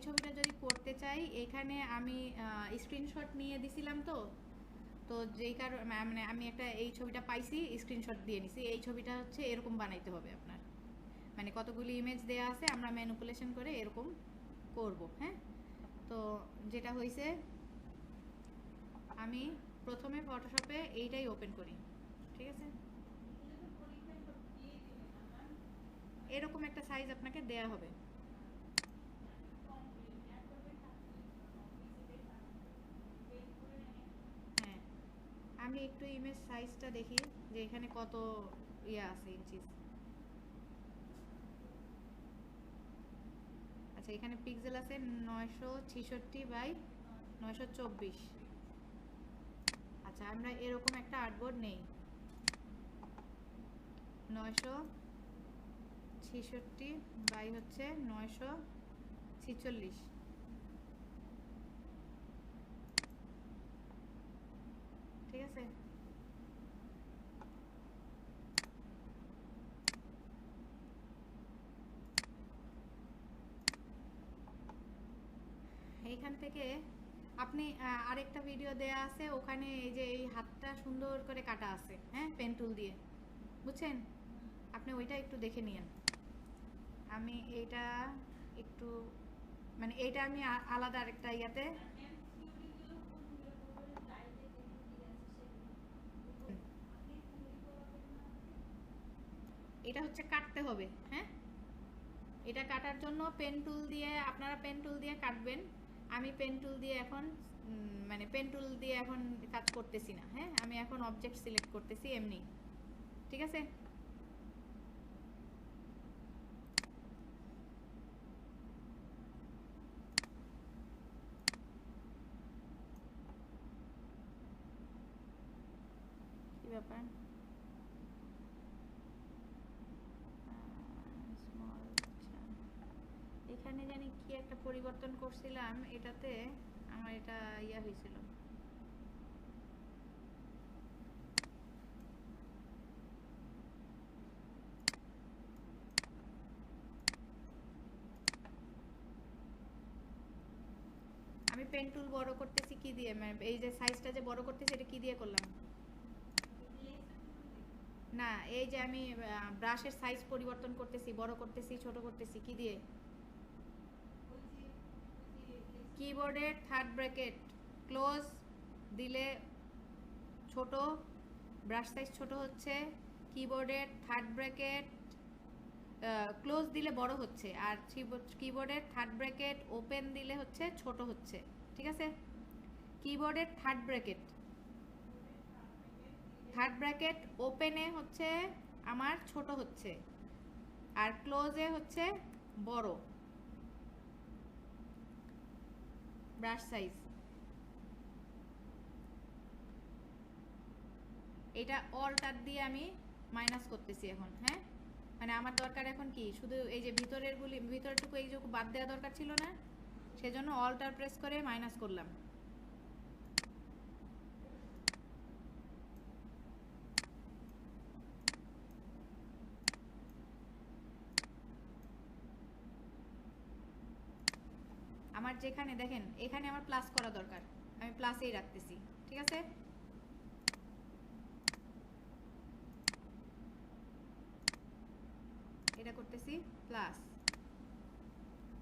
ছবিটা যদি করতে চাই, এখানে আমি স্ক্রিনশট নিয়ে দিছিলাম, তো তো যেই কারণে মানে আমি একটা এই ছবিটা পাইছি, স্ক্রিনশট দিয়ে নিছি। এই ছবিটা হচ্ছে এরকম বানাইতে হবে আপনার, মানে কতগুলি ইমেজ দেয়া আছে, আমরা ম্যানিপুলেশন করে এরকম করব। হ্যাঁ, তো যেটা হয়েছে, আমি প্রথমে ফটোশপে এইটাই ওপেন করি, ঠিক আছে? এরকম একটা সাইজ আপনাকে দেয়া হবে। হ্যাঁ, আমি একটু ইমেজ সাইজটা দেখি যে এখানে কত ইয়া আছে, ইঞ্চিস। আচ্ছা, এখানে পিক্সেল আছে 966/924। আচ্ছা, আমরা এরকম একটা আর্টবোর্ড নেই, 966/946। ঠিক আছে, এইখান থেকে আপনি আরেকটা ভিডিও দেয়া আছে, ওখানে এই যে এই হাতটা সুন্দর করে কাটা আছে, হ্যাঁ, পেন টুল দিয়ে, বুঝছেন? আপনি ওইটা একটু দেখে নিয়েন। আমি এইটা একটু, মানে এইটা আমি আলাদা আরেকটা ইয়াতে, এটা হচ্ছে কাটতে হবে। হ্যাঁ, এটা কাটার জন্য পেন টুল দিয়ে, আপনারা পেন টুল দিয়ে কাটবেন। আমি পেন টুল দিয়ে এখন মানে পেন টুল দিয়ে এখন কাজ করতেছি না। হ্যাঁ, আমি এখন অবজেক্ট সিলেক্ট করতেছি এমনি, ঠিক আছে? কি ব্যাপার, স্মল, আচ্ছা, এখানে জানি কি একটা পরিবর্তন করছিলাম, এটাতে আমার এটা ইয়া হয়েছিল। আমি পেন টুল বড় করতেছি কি দিয়ে, মানে এই যে সাইজটা যে বড় করতেছি, এটা কি দিয়ে করলাম? না, এই যে আমি ব্রাশের সাইজ পরিবর্তন করতেছি, বড় করতেছি, ছোট করতেছি, কি দিয়ে? কিবোর্ডের থার্ড ব্র্যাকেট ক্লোজ দিলে ছোট, ব্রাশ সাইজ ছোট হচ্ছে। কিবোর্ডের থার্ড ব্র্যাকেট ক্লোজ দিলে বড় হচ্ছে, আর কিবোর্ডের থার্ড ব্র্যাকেট ওপেন দিলে হচ্ছে ছোট হচ্ছে, ঠিক আছে? কিবোর্ডের থার্ড ব্র্যাকেট ওপেনে হচ্ছে আমার ছোট হচ্ছে, আর ক্লোজে হচ্ছে বড়। ব্রাশ সাইজ এটা অল্টার দিয়ে আমি মাইনাস করতেছি এখন। হ্যাঁ, মানে আমার দরকার এখন কি, শুধু এই যে ভিতরেরটুকু এই যে বাদ দেওয়া দরকার ছিল না, সেজন্য অল্টার প্রেস করে মাইনাস করলাম। আমার যেখানে দেখেন এখানে আমার প্লাস করা দরকার, আমি প্লাসেই রাখতেছি, ঠিক আছে? এটা করতেছি প্লাস।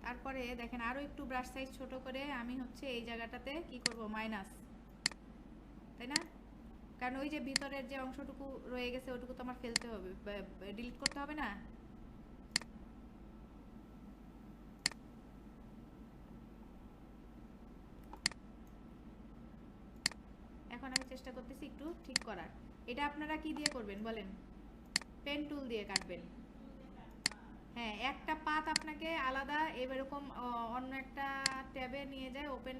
তারপরে দেখেন আরো একটু ব্রাশ সাইজ ছোট করে আমি হচ্ছে এই জায়গাটাতে কি করব, মাইনাস, তাই না? কারণ ওই যে ভিতরের যে অংশটুকু রয়ে গেছে ওটুকু তো আমার ফেলতে হবে, ডিলিট করতে হবে না? এখন আমি চেষ্টা করতেছি একটু ঠিক করার। এটা আপনারা কি দিয়ে করবেন বলেন? পেন টুল দিয়ে কাটবেন। হ্যাঁ, একটা পাত আপনাকে আলাদা এরকম অন্য একটা ট্যাবে নিয়ে যায় ওপেন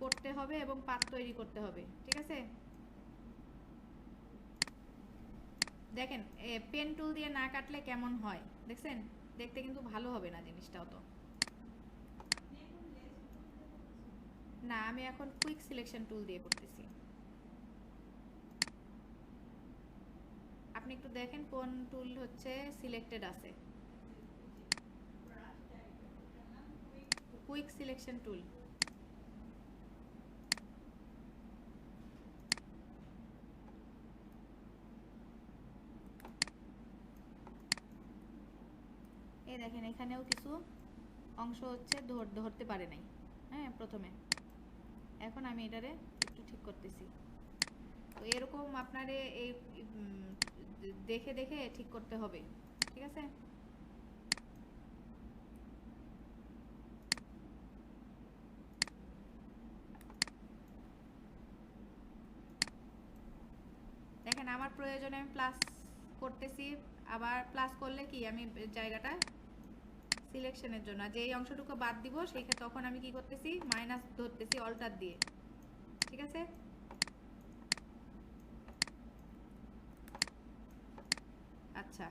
করতে হবে এবং পাত তৈরি করতে হবে, ঠিক আছে? দেখেন পেন টুল দিয়ে না কাটলে কেমন হয় দেখছেন? দেখতে কিন্তু ভালো হবে না জিনিসটা অত। না, আমি এখন কুইক সিলেকশন টুল দিয়ে করতেছি। আপনি একটু দেখেন কোন টুল হচ্ছে সিলেক্টেড আছে। Quick selection tool. এই দেখেন এখানেও কিছু অংশ হচ্ছে ধরতে পারে নাই, হ্যাঁ প্রথমে। এখন আমি এটারে একটু ঠিক করতেছি। তো এরকম আপনারে এই দেখে দেখে ঠিক করতে হবে, ঠিক আছে? দেখেন আমার প্রয়োজনে আমি প্লাস করতেছি, আবার প্লাস করলে কি আমি জায়গাটা সিলেকশনের জন্য যে এই অংশটুকু বাদ দিব সেই তখন আমি কি করতেছি মাইনাস ধরতেছি অল্টার দিয়ে, ঠিক আছে? আচ্ছা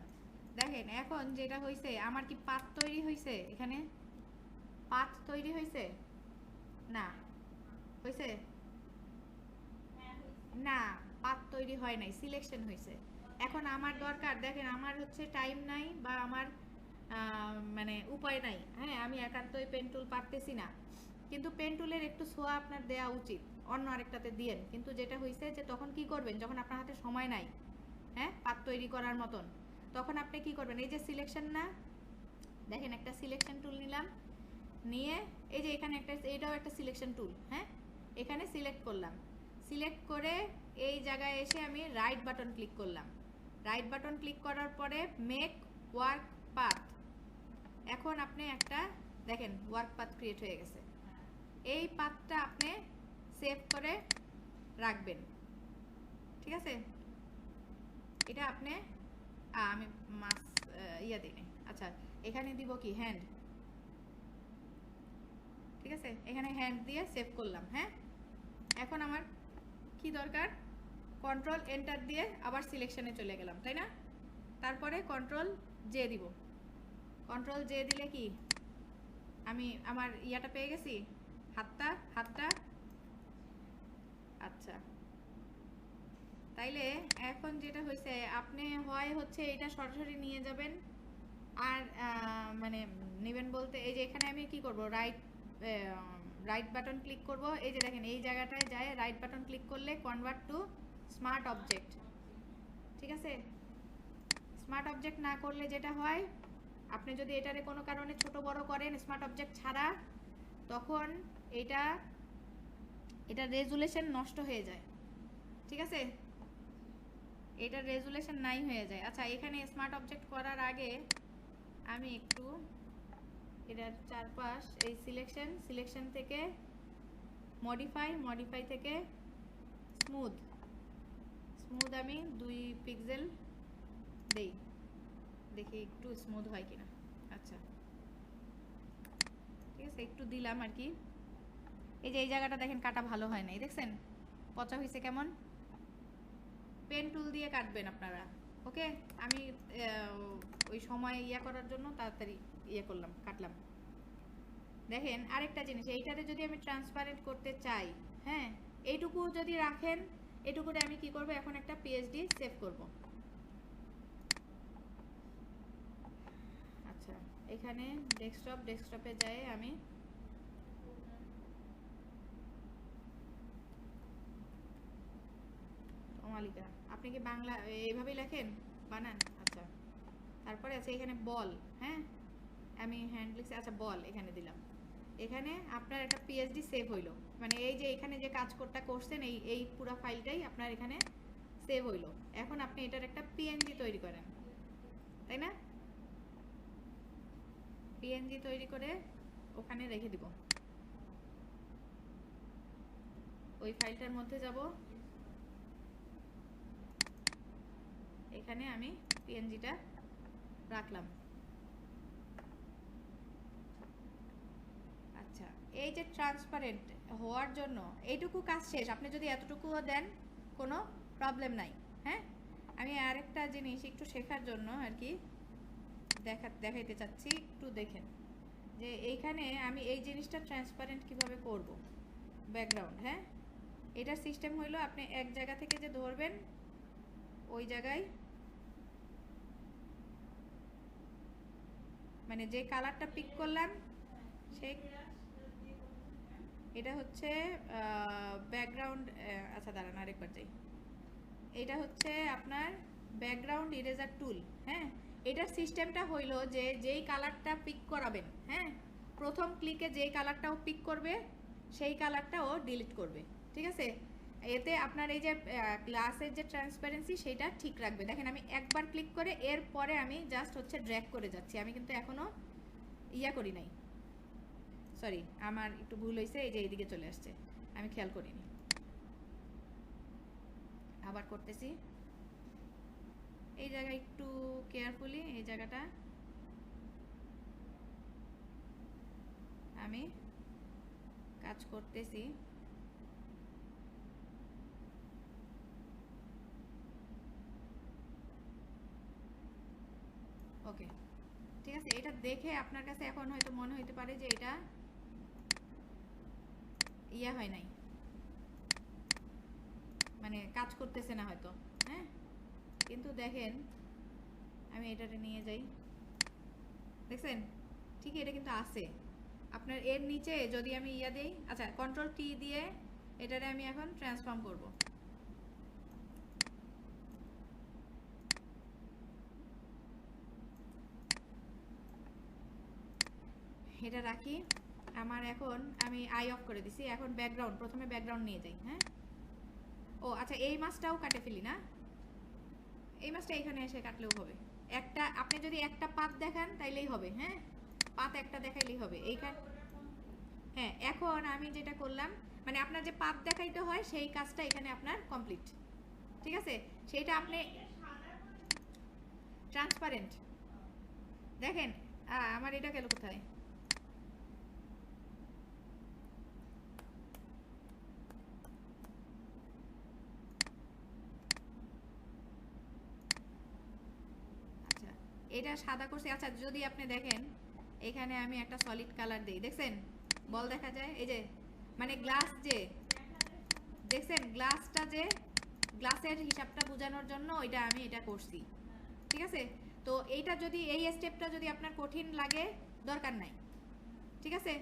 দেখেন এখন যেটা হয়েছে আমার কি পাত তৈরি হয়েছে, এখানে পাত তৈরি হয়েছে না? হয়েছে না, পাত তৈরি হয় নাই, সিলেকশন হয়েছে। এখন আমার দরকার, দেখেন আমার হচ্ছে টাইম নাই বা আমার মানে উপায় নাই, হ্যাঁ আমি একান্তই পেন টুল পারতেছি না, কিন্তু পেন টুলের একটু ছোঁয়া আপনার দেওয়া উচিত, অন্য আরেকটাতে দিয়েন। কিন্তু যেটা হয়েছে যে তখন কি করবেন যখন আপনার হাতে সময় নাই, হ্যাঁ পাত তৈরি করার মতন, তখন আপনি কি করবেন এই যে সিলেকশন না, দেখেন একটা সিলেকশন টুল নিলাম, নিয়ে এই যে এখানে একটা এটাও একটা সিলেকশন টুল, হ্যাঁ এখানে সিলেক্ট করলাম, সিলেক্ট করে এই জায়গায় এসে আমি রাইট বাটন ক্লিক করলাম। রাইট বাটন ক্লিক করার পরে মেক ওয়ার্ক পাথ, এখন আপনি একটা দেখেন ওয়ার্ক পাথ ক্রিয়েট হয়ে গেছে। এই পাথটা আপনি সেভ করে রাখবেন, ঠিক আছে? এটা আপনি আমি মাস ইয়া দিই নাই, আচ্ছা এখানে দিব কি হ্যান্ড, ঠিক আছে? এখানে হ্যান্ড দিয়ে সেভ করলাম, হ্যাঁ। এখন আমার কি দরকার, কন্ট্রোল এন্টার দিয়ে আবার সিলেকশনে চলে গেলাম, তাই না? তারপরে কন্ট্রোল জে দিব, কন্ট্রোল জে দিলে কি আমি আমার ইয়াটা পেয়ে গেছি, হাতটা। আচ্ছা তাইলে এখন যেটা হয়েছে আপনি হয় হচ্ছে এটা সরাসরি নিয়ে যাবেন, আর মানে নেবেন বলতে এই যে এখানে আমি কি করব, রাইট বাটন ক্লিক করব, এই যে দেখেন এই জায়গাটায় যায় রাইট বাটন ক্লিক করলে কনভার্ট টু স্মার্ট অবজেক্ট, ঠিক আছে? স্মার্ট অবজেক্ট না করলে যেটা হয়, আপনি যদি এটারে কোনো কারণে ছোট বড় করেন স্মার্ট অবজেক্ট ছাড়া, তখন এটা রেজুলেশন নষ্ট হয়ে যায়, ঠিক আছে? এটা রেজুলেশন নাই হয়ে যায়। আচ্ছা এখানে স্মার্ট অবজেক্ট করার আগে আমি একটু এটার চারপাশ এই সিলেকশন থেকে মডিফাই থেকে স্মুথ আমি 2 পিক্সেল দেই, দেখি একটু স্মুথ হয় কিনা। আচ্ছা ঠিক আছে একটু দিলাম আর কি। এই যে এই জায়গাটা দেখেন কাটা ভালো হয় নাই, দেখছেন পচা হয়েছে কেমন? পেন টুল দিয়ে কাটবেন আপনারা, ওকে? আমি ওই সময় ইয়া করার জন্য তাড়াতাড়ি ইয়ে করলাম, কাটলাম। দেখেন আরেকটা জিনিস, এইটাতে যদি আমি ট্রান্সপারেন্ট করতে চাই, হ্যাঁ এইটুকু যদি রাখেন, এটুকুতে আমি কি করব, এখন একটা পিএইচডি সেভ করব। আচ্ছা এখানে ডেস্কটপে যাই আমি মালিকা, আপনি কি বাংলা এইভাবেই লেখেন বানান? আচ্ছা তারপরে আছে এখানে বল, হ্যাঁ আমি হ্যান্ড লিখছি, আচ্ছা বল এখানে দিলাম। এখানে আপনার একটা পিএইচডি সেভ হইলো, মানে এই যে এখানে যে কাজটা করছেন এই পুরো ফাইলটাই আপনার এখানে সেভ হইলো। এখন আপনি এটার একটা পিএনজি তৈরি করেন, তাই না? পিএনজি তৈরি করে ওখানে রেখে দিব, ওই ফাইলটার মধ্যে যাব, এখানে আমি পিএনজিটা রাখলাম। আচ্ছা এই যে ট্রান্সপারেন্ট হওয়ার জন্য এইটুকু কাজ শেষ, আপনি যদি এতটুকুও দেন কোনো প্রবলেম নাই, হ্যাঁ। আমি আরেকটা জিনিস একটু শেখার জন্য আর কি দেখাইতে চাচ্ছি, একটু দেখেন যে এইখানে আমি এই জিনিসটা ট্রান্সপারেন্ট কিভাবে করব। ব্যাকগ্রাউন্ড, হ্যাঁ এটার সিস্টেম হইলো আপনি এক জায়গা থেকে যে ধরবেন ওই জায়গায়, মানে যে কালারটা পিক করলাম সেই এটা হচ্ছে ব্যাকগ্রাউন্ড, আচ্ছা দাঁড়ান আরেকবার যাই। এটা হচ্ছে আপনার ব্যাকগ্রাউন্ড ইরেজার টুল। হ্যাঁ, এটার সিস্টেমটা হইলো যে যেই কালারটা পিক করাবেন, হ্যাঁ, প্রথম ক্লিকে যেই কালারটা ও পিক করবে সেই কালারটা ও ডিলিট করবে। ঠিক আছে, এতে আপনার এই যে গ্লাসের যে ট্রান্সপারেন্সি সেটা ঠিক রাখবে। দেখেন আমি একবার ক্লিক করে এরপরে আমি জাস্ট হচ্ছে ড্র্যাগ করে যাচ্ছি, আমি কিন্তু এখনো ইয়া করি নাই। সরি, আমার একটু ভুল হয়েছে, এই যে এইদিকে চলে আসছে, আমি খেয়াল করিনি। আবার করতেছি, এই জায়গায় একটু কেয়ারফুলি এই জায়গাটা আমি কাজ করতেছি। ওকে, ঠিক আছে। এটা দেখে আপনার কাছে এখন হয়তো মনে হইতে পারে যে এটা ইয়া হয় নাই, মানে কাজ করতেছে না হয়তো, হ্যাঁ, কিন্তু দেখেন আমি এটাতে নিয়ে যাই, দেখছেন ঠিক এটা কিন্তু আছে আপনার। এর নিচে যদি আমি ইয়া দেই, আচ্ছা কন্ট্রোল টি দিয়ে এটারে আমি এখন ট্রান্সফর্ম করব। এটা রাখি, আমার এখন আমি আই অফ করে দিছি। এখন ব্যাকগ্রাউন্ড, প্রথমে ব্যাকগ্রাউন্ড নিয়ে যাই। হ্যাঁ, ও আচ্ছা এই মাছটাও কাটে ফেলি না, এই মাছটা এখানে এসে কাটলেও হবে। একটা আপনি যদি একটা পাত দেখান তাইলেই হবে। হ্যাঁ, পাত একটা দেখাইলেই হবে এইখান। হ্যাঁ, এখন আমি যেটা করলাম, মানে আপনার যে পাত দেখাইতে হয় সেই কাজটা এখানে আপনার কমপ্লিট। ঠিক আছে, সেইটা আপনি ট্রান্সপারেন্ট দেখেন। আমার এটা গেল কোথায়? আচ্ছা, এটা সাদা করছি। আচ্ছা যদি আপনি দেখেন এখানে আমি একটা সলিড কালার দেই, দেখছেন বল দেখা যায়, এই যে মানে গ্লাস যে দেখছেন, গ্লাসটা যে গ্লাসের হিসাবটা বোঝানোর জন্য ওইটা আমি এটা করছি। ঠিক আছে, তো এইটা যদি এই স্টেপটা যদি আপনার কঠিন লাগে দরকার নাই। ঠিক আছে,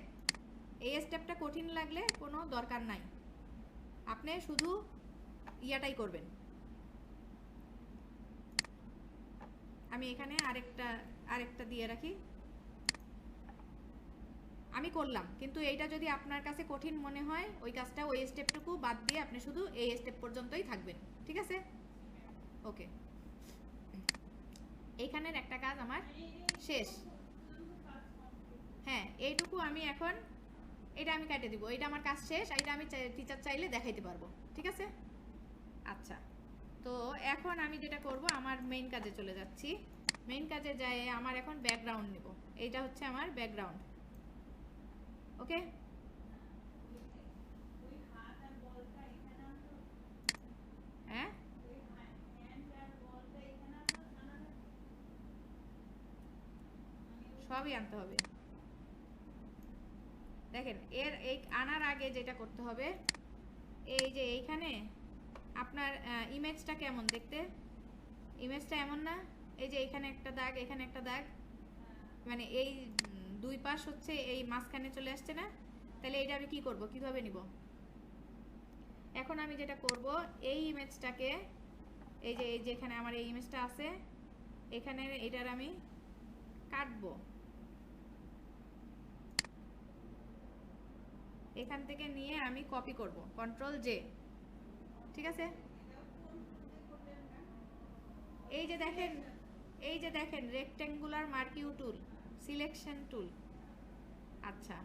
এই স্টেপটা কঠিন লাগলে কোনো দরকার নাই, আপনি শুধু ইয়াটাই করবেন। আমি এখানে আরেকটা দিয়ে রাখি, আমি করলাম, কিন্তু এইটা যদি আপনার কাছে কঠিন মনে হয় ওই কাজটা, ওই স্টেপটুকু বাদ দিয়ে আপনি শুধু এই স্টেপ পর্যন্তই থাকবেন। ঠিক আছে, ওকে, এইখানের একটা কাজ আমার শেষ। হ্যাঁ, এইটুকু আমি এখন এটা আমি কেটে দিব, এটা আমার কাজ শেষ, এটা আমি টিচার চাইলে দেখাইতে পারবো। ঠিক আছে, আচ্ছা, তো এখন আমি যেটা করব, আমার মেইন কাজে চলে যাচ্ছি। মেইন কাজে যাই, আমার এখন ব্যাকগ্রাউন্ড নেব, এইটা হচ্ছে আমার ব্যাকগ্রাউন্ড। ওকে, হ্যাঁ সবই আনতে হবে। দেখেন এর এই আনার আগে যেটা করতে হবে, এই যে এইখানে আপনার ইমেজটা কেমন দেখতে, ইমেজটা এমন না, এই যে এখানে একটা দাগ, এখানে একটা দাগ, মানে এই দুই পাশ হচ্ছে এই মাঝখানে চলে আসছে না, তাহলে এটা আমি কি করব, কিভাবে নিব? এখন আমি যেটা করব, এই ইমেজটাকে এই যে যেখানে আমার এই ইমেজটা আছে এখানে এটার আমি কাটবো, এখান থেকে নিয়ে আমি কপি করব, কন্ট্রোল জে। ঠিক আছে, এই যে দেখেন, এই যে দেখেন রেক্ট্যাঙ্গুলার মার্কিউ টুল, সিলেকশন টুল। আচ্ছা,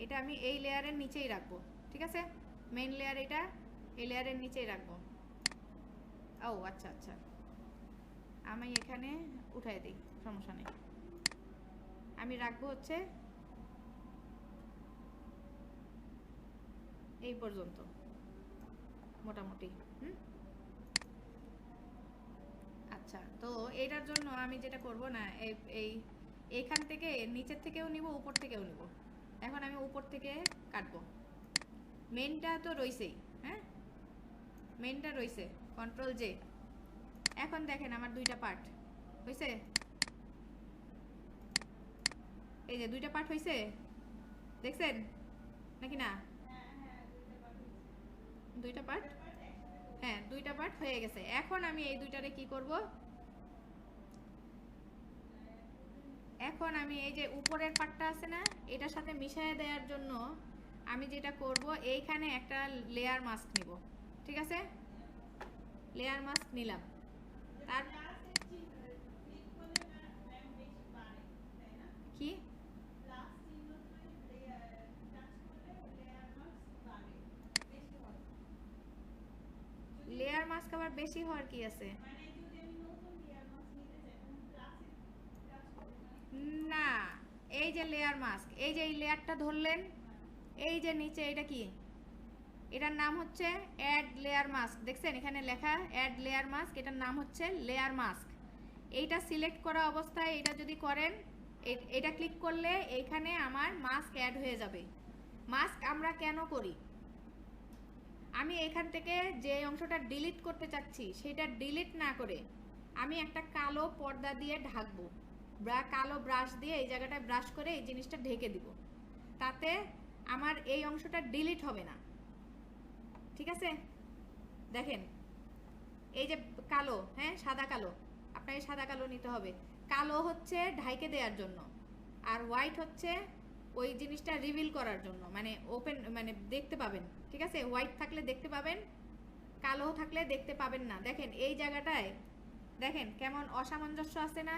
এটা আমি এই লেয়ারের নিচেই রাখবো। ঠিক আছে, মেইন লেয়ার এটা, এই লেয়ারের নিচেই রাখবো। ও আচ্ছা আচ্ছা, আমি এখানে উঠাই দিই, সমস্যা নেই। আমি রাখবো হচ্ছে এই পর্যন্ত মোটামুটি। আচ্ছা, তো এটার জন্য আমি যেটা করব না, এই এইখান থেকে নিচের থেকেও নিব, উপর থেকেও নিব। এখন আমি উপর থেকে কাটবো, মেনটা তো রইছেই। হ্যাঁ, মেনটা রইছে, কন্ট্রোল জে। এখন দেখেন আমার দুইটা পার্ট হইছে। এই যে দুইটা পার্ট হয়েছে, দেখছেন নাকি না? দুইটা পার্ট, হ্যাঁ দুইটা পার্ট হয়ে গেছে। এখন আমি এই দুইটারে কি করব, এখন আমি এই যে উপরের পার্টটা আছে না, এটার সাথে মিশিয়ে দেওয়ার জন্য আমি যেটা করব, এইখানে একটা লেয়ার মাস্ক নিব। ঠিক আছে, লেয়ার মাস্ক নিলাম। তার কি লেয়ার মাস্ক আবার বেশি হওয়ার কি আছে? না, এই যে লেয়ার মাস্ক, এই যে এই লেয়ারটা ধরলেন, এই যে নিচে এটা কি, এটার নাম হচ্ছে অ্যাড লেয়ার মাস্ক। দেখছেন এখানে লেখা অ্যাড লেয়ার মাস্ক, এটার নাম হচ্ছে লেয়ার মাস্ক। এইটা সিলেক্ট করা অবস্থায় এটা যদি করেন, এটা ক্লিক করলে এইখানে আমার মাস্ক অ্যাড হয়ে যাবে। মাস্ক আমরা কেন করি, আমি এখান থেকে যে অংশটা ডিলিট করতে চাচ্ছি সেটা ডিলিট না করে আমি একটা কালো পর্দা দিয়ে ঢাকবো, কালো ব্রাশ দিয়ে এই জায়গাটা ব্রাশ করে এই জিনিসটা ঢেকে দিব, তাতে আমার এই অংশটা ডিলিট হবে না। ঠিক আছে, দেখেন এই যে কালো, হ্যাঁ সাদা কালো, আপনাকে সাদা কালো নিতে হবে। কালো হচ্ছে ঢাইকে দেওয়ার জন্য, আর হোয়াইট হচ্ছে ওই জিনিসটা রিভিল করার জন্য, মানে ওপেন, মানে দেখতে পাবেন। ঠিক আছে, হোয়াইট থাকলে দেখতে পাবেন, কালো থাকলে দেখতে পাবেন না। দেখেন এই জায়গাটায় দেখেন কেমন অসামঞ্জস্য আছে না,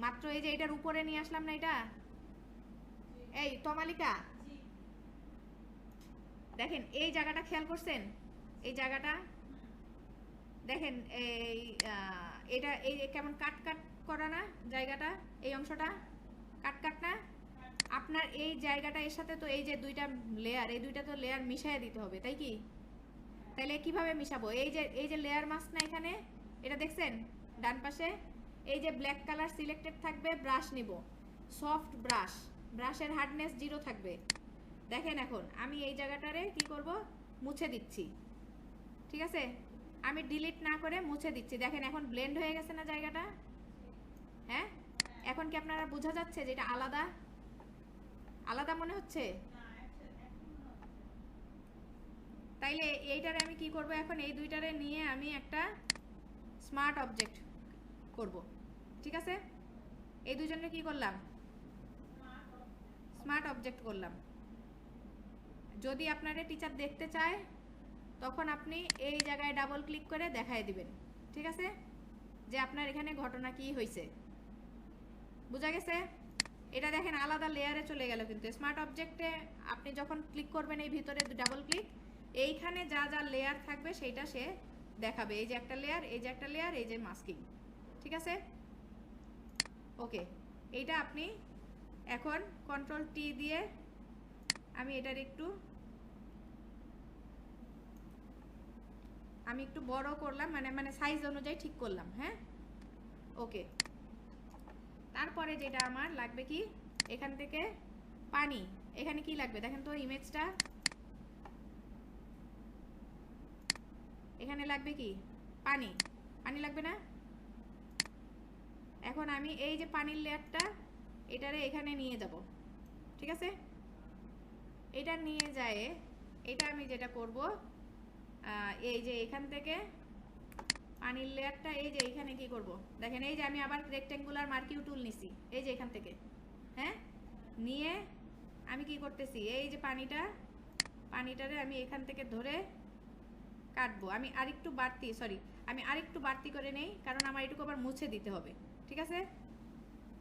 মাত্র এই যে এটার উপরে নিয়ে আসলাম না এটা, এই তমালিকা দেখেন এই জায়গাটা খেয়াল করছেন, এই জায়গাটা দেখেন, এই এটা এই কেমন কাট কাট করা না জায়গাটা, এই অংশটা কাট কাট না। আপনার এই জায়গাটা এর সাথে তো এই যে দুইটা লেয়ার, এই দুইটা তো লেয়ার মিশিয়ে দিতে হবে, তাই কি? তাহলে কিভাবে মিশাবো, এই যে লেয়ার মাস্ক না এখানে, এটা দেখছেন ডান পাশে এই যে ব্ল্যাক কালার সিলেক্টেড থাকবে, ব্রাশ নিব, সফট ব্রাশ, ব্রাশের হার্ডনেস 0 থাকবে। দেখেন এখন আমি এই জায়গাটারে কি করব, মুছে দিচ্ছি। ঠিক আছে, আমি ডিলিট না করে মুছে দিচ্ছি। দেখেন এখন ব্লেন্ড হয়ে গেছে না জায়গাটা, হ্যাঁ? এখন কি আপনারা বোঝা যাচ্ছে যে এটা আলাদা আলাদা মনে হচ্ছে? তাইলে এইটারে আমি কি করব, এখন এই দুইটারে নিয়ে আমি একটা স্মার্ট অবজেক্ট করব। ঠিক আছে, এই দুজনে কি করলাম, স্মার্ট অবজেক্ট করলাম। যদি আপনারা টিচার দেখতে চায় তখন আপনি এই জায়গায় ডাবল ক্লিক করে দেখায় দিবেন। ঠিক আছে, যে আপনার এখানে ঘটনা কি হয়েছে, বোঝা গেছে? এটা দেখেন আলাদা লেয়ারে চলে গেল, কিন্তু স্মার্ট অবজেক্টে আপনি যখন ক্লিক করবেন এই ভিতরে ডাবল ক্লিক, এইখানে যা যা লেয়ার থাকবে সেইটা সে দেখাবে। এই যে একটা লেয়ার, এই যে একটা লেয়ার, এই যে মাস্কিং। ঠিক আছে, ওকে। এইটা আপনি এখন কন্ট্রোল টি দিয়ে আমি এটার একটু বড় করলাম, মানে সাইজ অনুযায়ী ঠিক করলাম। হ্যাঁ, ওকে। তারপরে যেটা আমার লাগবে কি, এখান থেকে পানি, এখানে কি লাগবে দেখেন তো, ইমেজটা এখানে লাগবে কি, পানি, পানি লাগবে না? এখন আমি এই যে পানির লেয়ারটা এটারে এখানে নিয়ে যাব। ঠিক আছে, এটা নিয়ে যায়, এটা আমি যেটা করব, এই যে এখান থেকে পানির লেয়ারটা এই যে এখানে কি করব, দেখেন এই যে আমি আবার রেক্টেঙ্গুলার মার্কিং টুল নিছি, এই যে এখান থেকে, হ্যাঁ, নিয়ে আমি কি করতেছি, এই যে পানিটারে আমি এখান থেকে ধরে কাটবো। আমি আরেকটু বাড়তি করে নেই, কারণ আমার এটুকু আবার মুছে দিতে হবে। ঠিক আছে,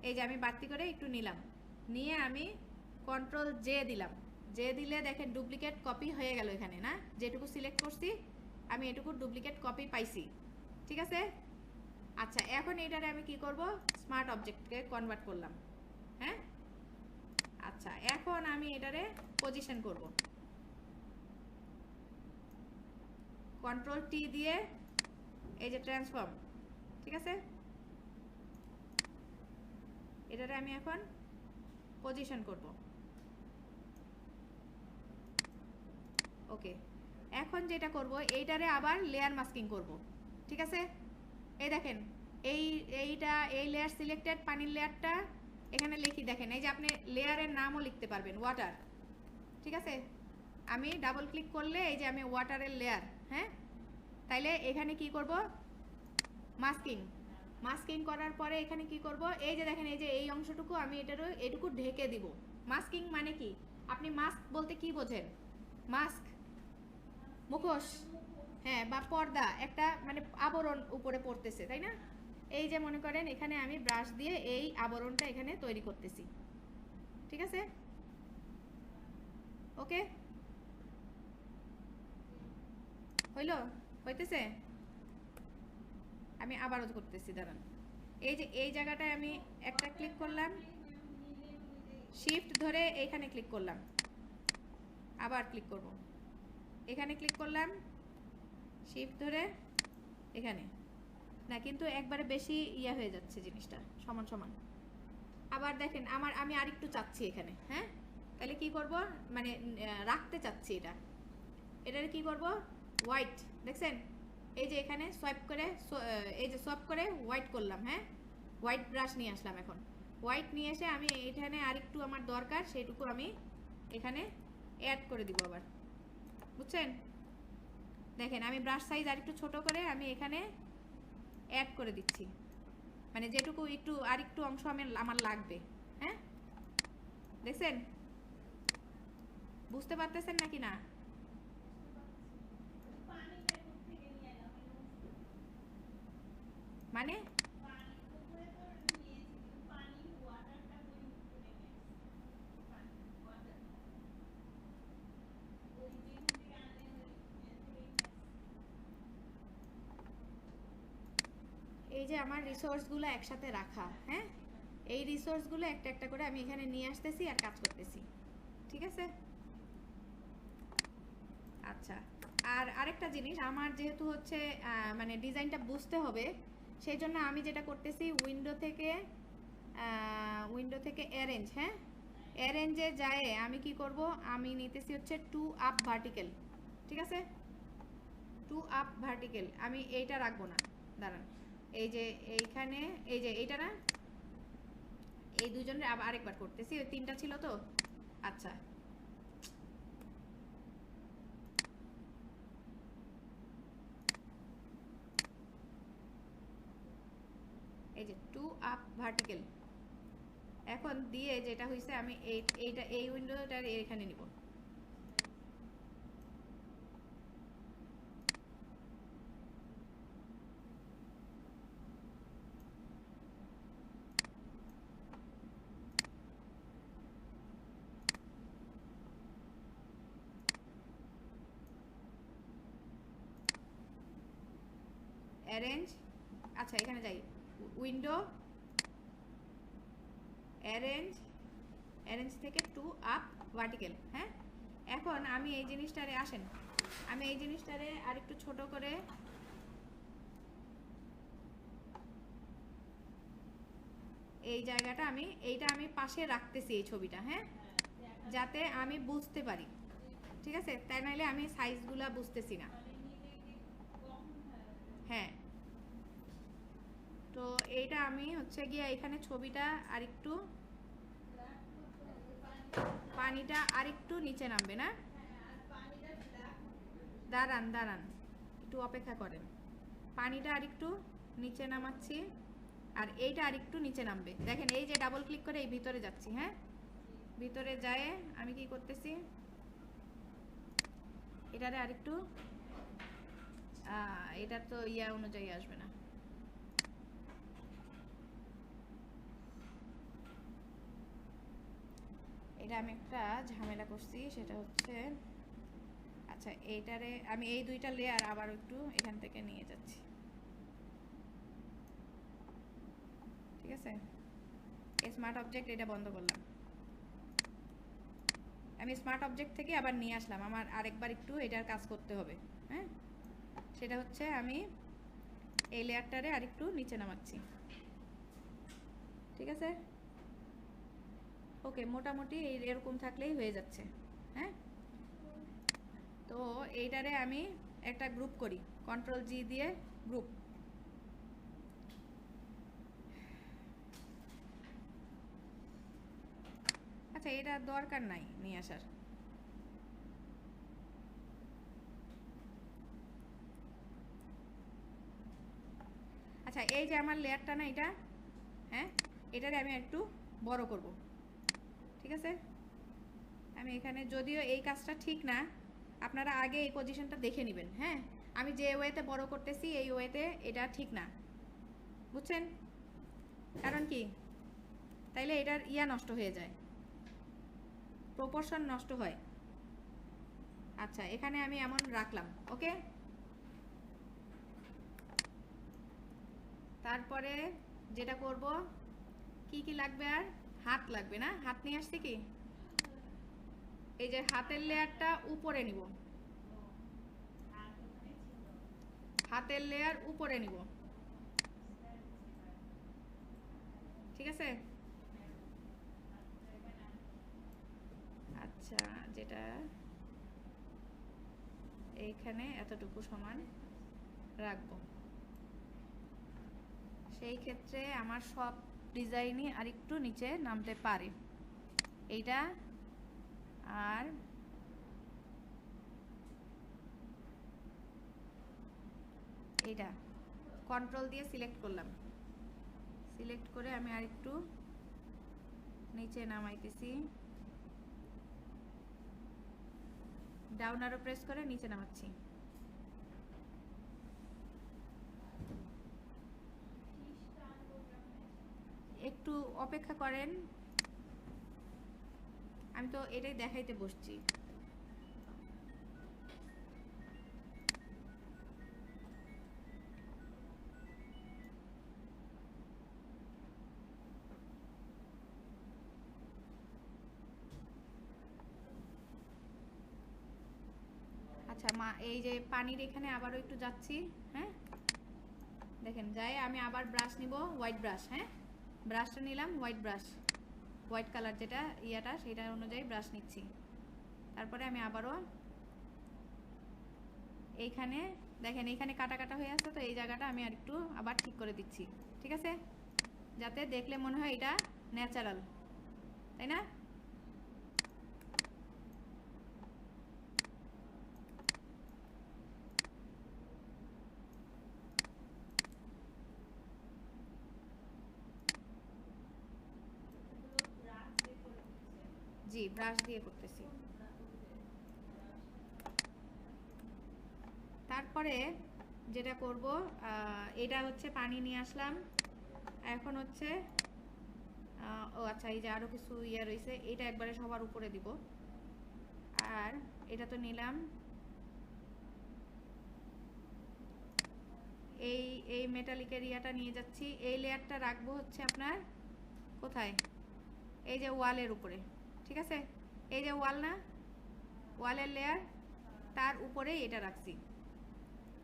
এই যে আমি বাড়তি করে একটু নিলাম, নিয়ে আমি কন্ট্রোল জে দিলাম। জে দিলে দেখেন ডুপ্লিকেট কপি হয়ে গেল এখানে না, যেটুকু সিলেক্ট করছি আমি এটুকু ডুপ্লিকেট কপি পাইছি। ঠিক আছে, আচ্ছা এখন এটারে আমি কি করব, স্মার্ট অবজেক্টকে কনভার্ট করলাম। হ্যাঁ, আচ্ছা এখন আমি এটারে পজিশন করব, কন্ট্রোল টি দিয়ে এই যে ট্রান্সফর্ম। ঠিক আছে, এটারে আমি এখন পজিশন করব। ওকে, এখন যেটা করব, এইটারে আবার লেয়ার মাস্কিং করব। ঠিক আছে, এই দেখেন এই লেয়ার সিলেক্টেড, পানির লেয়ারটা এখানে লিখি, দেখেন এই যে আপনি লেয়ারের নামও লিখতে পারবেন, ওয়াটার। ঠিক আছে, আমি ডাবল ক্লিক করলে এই যে আমি ওয়াটারের লেয়ার, হ্যাঁ। তাইলে এখানে কি করব, মাস্কিং। মাস্কিং করার পরে এখানে কি করব, এই যে দেখেন এই যে এই অংশটুকু আমি এটুকু ঢেকে দিব। মাস্কিং মানে কি, আপনি মাস্ক বলতে কি বোঝেন? মাস্ক মুখোশ, হ্যাঁ, বা পর্দা, একটা মানে আবরণ উপরে পড়তেছে, তাই না? এই যে মনে করেন এখানে আমি ব্রাশ দিয়ে এই আবরণটা এখানে তৈরি করতেছি। ঠিক আছে, ওকে, হইল? হইতেছে? আমি আবারও করতেছি, দাঁড়ান। এই যে এই জায়গাটায় আমি একটা ক্লিক করলাম, শিফট ধরে এইখানে ক্লিক করলাম, আবার ক্লিক করব, এখানে ক্লিক করলাম, শিফট ধরে এখানে না, কিন্তু একবারে বেশি ইয়া হয়ে যাচ্ছে জিনিসটা, সমান সমান। আবার দেখেন আমি আরেকটু চাচ্ছি এখানে, হ্যাঁ। তাহলে কি করব, মানে রাখতে চাচ্ছি এটার কি করব, হোয়াইট, দেখছেন এই যে এখানে সোয়াইপ করে, এই যে সোয়াইপ করে হোয়াইট করলাম, হ্যাঁ। হোয়াইট ব্রাশ নিয়ে আসলাম, এখন হোয়াইট নিয়ে এসে আমি এখানে আরেকটু আমার দরকার সেইটুকু আমি এখানে অ্যাড করে দিব আবার, বুঝছেন? দেখেন আমি ব্রাশ সাইজ আরেকটু ছোট করে আমি এখানে অ্যাড করে দিচ্ছি, মানে যেটুকু একটু আরেকটু অংশ আমার লাগবে, হ্যাঁ। দেখছেন, বুঝতে পারতেছেন নাকি না? মানে এই যে আমার রিসোর্সগুলো একসাথে রাখা, হ্যাঁ, এই রিসোর্সগুলো একটা একটা করে আমি এখানে নিয়ে আসতেছি আর কাজ করতেছি। ঠিক আছে, আচ্ছা। আর আরেকটা জিনিস, আমার যেহেতু হচ্ছে মানে ডিজাইনটা বুঝতে হবে, সেই জন্য আমি যেটা করতেছি, উইন্ডো থেকে অ্যারেঞ্জ, হ্যাঁ, অ্যারেঞ্জে যায় আমি কি করব, আমি নিতেছি হচ্ছে 2 আপ ভার্টিক্যাল। ঠিক আছে, 2 আপ ভার্টিক্যাল, আমি এইটা রাখবো না, দাঁড়ান। এই যে এইখানে এই যে এইটা না, এই দুজনের আবার আরেকবার করতেছি, ওই তিনটা ছিল তো। আচ্ছা, এই যে 2 আপ ভার্টিক্যাল, এখন দিয়ে যেটা হইছে আমি এইটা এই উইন্ডোটা এখানে নিব। অ্যারেঞ্জ, আচ্ছা এখানে যাই, উইন্ডো অ্যারেঞ্জ, অ্যারেঞ্জ থেকে 2 আপ ভার্টিক্যাল, হ্যাঁ। এখন আমি এই জিনিসটারে আসেন, আমি এই জিনিসটারে আরেকটু ছোট করে এই জায়গাটা এইটা আমি পাশে রাখতেছি, এই ছবিটা, হ্যাঁ, যাতে আমি বুঝতে পারি। ঠিক আছে, তাই নাইলে আমি সাইজগুলা বুঝতেছি না, হ্যাঁ। তো এইটা আমি হচ্ছে গিয়ে এখানে ছবিটা আরেকটু, পানিটা আরেকটু নিচে নামবে না, দাঁড়ান দাঁড়ান একটু অপেক্ষা করেন, পানিটা আরেকটু নিচে নামাচ্ছি, আর এইটা আরেকটু নিচে নামবে। দেখেন এই যে ডাবল ক্লিক করে এই ভিতরে যাচ্ছি, হ্যাঁ, ভিতরে যায় আমি কি করতেছি, এটারে আরেকটু, এটা তো ইয়া অনুযায়ী আসবে না, এটা আমি একটা ঝামেলা করছি, সেটা হচ্ছে, আচ্ছা এইটারে আমি এই দুইটা লেয়ার আবার একটু এখান থেকে নিয়ে যাচ্ছি। ঠিক আছে, স্মার্ট অবজেক্ট এটা বন্ধ করলাম, আমি স্মার্ট অবজেক্ট থেকে আবার নিয়ে আসলাম, আমার আরেকবার একটু এটার কাজ করতে হবে, হ্যাঁ। সেটা হচ্ছে আমি এই লেয়ারটারে আরেকটু নিচে নামাচ্ছি। ঠিক আছে, ওকে, মোটামুটি এরকম থাকলেই হয়ে যাচ্ছে, হ্যাঁ। তো এইটারে আমি একটা গ্রুপ করি, কন্ট্রোল জি দিয়ে গ্রুপ, আচ্ছা, এটা দরকার নাই নিয়ে আসার। আচ্ছা, এই যে আমার লেয়ারটা না এটা, হ্যাঁ, এটারে আমি একটু বড় করব, ঠিক আছে? আমি এখানে, যদিও এই কাজটা ঠিক না, আপনারা আগে এই পজিশনটা দেখে নেবেন। হ্যাঁ, আমি যে ওয়েতে বড় করতেছি এই ওয়েতে এটা ঠিক না, বুঝছেন? কারণ কি, তাইলে এটার ইয়া নষ্ট হয়ে যায়, প্রপোর্শন নষ্ট হয়। আচ্ছা, এখানে আমি এমন রাখলাম, ওকে। তারপরে যেটা করব, কি কি লাগবে, আর হাত লাগবে না? হাত নিয়ে আসছি কি, এই যে হাতের লেয়ারটা উপরে নিব, হাতের লেয়ার উপরে নিব, ঠিক আছে? আচ্ছা, যেটা এইখানে এতটুকু সমান রাখবো, সেই ক্ষেত্রে আমার সব ডিজাইনই আর একটু নিচে নামতে পারে। এইটা আর এইটা কন্ট্রোল দিয়ে সিলেক্ট করলাম, সিলেক্ট করে আমি আর একটু নিচে নামাইতেছি, ডাউন আরো প্রেস করে নিচে নামাচ্ছি। একটু অপেক্ষা করেন, আমি তো এটাই দেখাইতে বসছি। আচ্ছা মা, এই যে পানির এখানে আবারও একটু যাচ্ছি, হ্যাঁ দেখেন যাই, আমি আবার ব্রাশ নিব, হোয়াইট ব্রাশ, হ্যাঁ ব্রাশটা নিলাম, হোয়াইট ব্রাশ, হোয়াইট কালার যেটা ইয়াটা সেটা অনুযায়ী ব্রাশ নিচ্ছি। তারপরে আমি আবারও এইখানে দেখেন, এইখানে কাটা কাটা হয়ে আছে, তো এই জায়গাটা আমি আর একটু আবার ঠিক করে দিচ্ছি, ঠিক আছে? যাতে দেখলে মনে হয় এটা ন্যাচারাল, তাই না? জি, ব্রাশ দিয়ে করতেছি। তারপরে যেটা করব, এটা হচ্ছে পানি নিয়ে আসলাম, এখন হচ্ছে ও আচ্ছা, এই যে আরও কিছু ইয়া রয়েছে, এটা একবারে সবার উপরে দিব। আর এটা তো নিলাম, এই এই মেটালিকের ইয়াটা নিয়ে যাচ্ছি, এই লেয়ারটা রাখবো হচ্ছে আপনার কোথায়, এই যে ওয়ালের উপরে, ঠিক আছে? এই যে ওয়াল না, ওয়ালের লেয়ার, তার উপরে এটা রাখছি।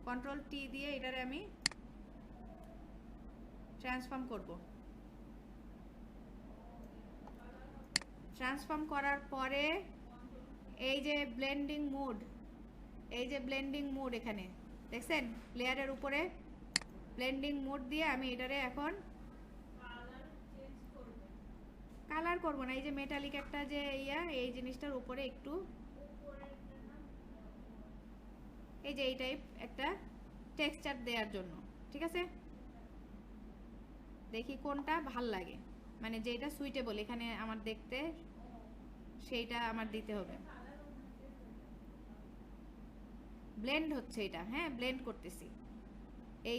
কন্ট্রোল টি দিয়ে এটারে আমি ট্রান্সফর্ম করব। ট্রান্সফর্ম করার পরে এই যে ব্লেন্ডিং মোড, এই যে ব্লেন্ডিং মোড এখানে দেখছেন লেয়ারের উপরে, ব্লেন্ডিং মোড দিয়ে আমি এটারে এখন কালার করব না, এই যে মেটালিক একটা যে ইয়া, এই জিনিসটার উপরে একটু এই যে এই টাইপ একটা টেক্সচার দেওয়ার জন্য, ঠিক আছে? দেখি কোনটা ভাল লাগে, মানে যেটা সুইটেবল এখানে আমার দেখতে, সেইটা আমার দিতে হবে। ব্লেন্ড হচ্ছে এটা, হ্যাঁ ব্লেন্ড করতেছি। এই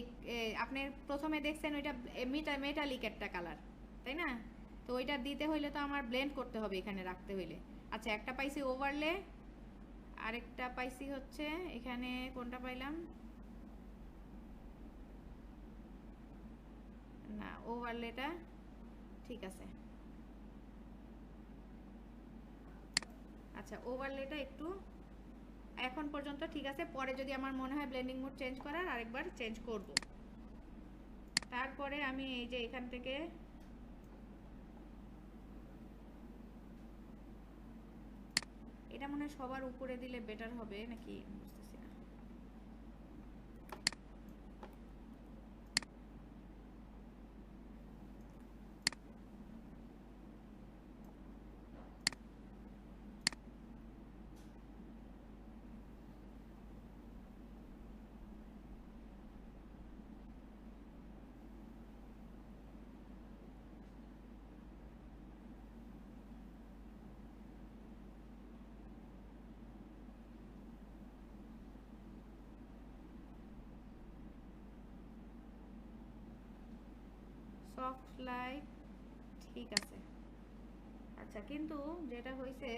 আপনি প্রথমে দেখছেন ওইটা মেটালিক একটা কালার, তাই না? তো ওইটা দিতে হইলে তো আমার ব্লেন্ড করতে হবে এখানে রাখতে হইলে। আচ্ছা, একটা পাইছি ওভারলে, আরেকটা পাইছি হচ্ছে এখানে, কোনটা পাইলাম না, ওভারলেটা ঠিক আছে। আচ্ছা, ওভারলেটা একটু এখন পর্যন্ত ঠিক আছে, পরে যদি আমার মনে হয় ব্লেন্ডিং মোড চেঞ্জ করার, আরেকবার চেঞ্জ করব। তারপরে আমি এই যে এখান থেকে এটা মনে হয় সবার উপরে দিলে বেটার হবে নাকি বুঝতেছি না। সফট লাইক, ঠিক আছে। আচ্ছা, কিন্তু যেটা হয়েছে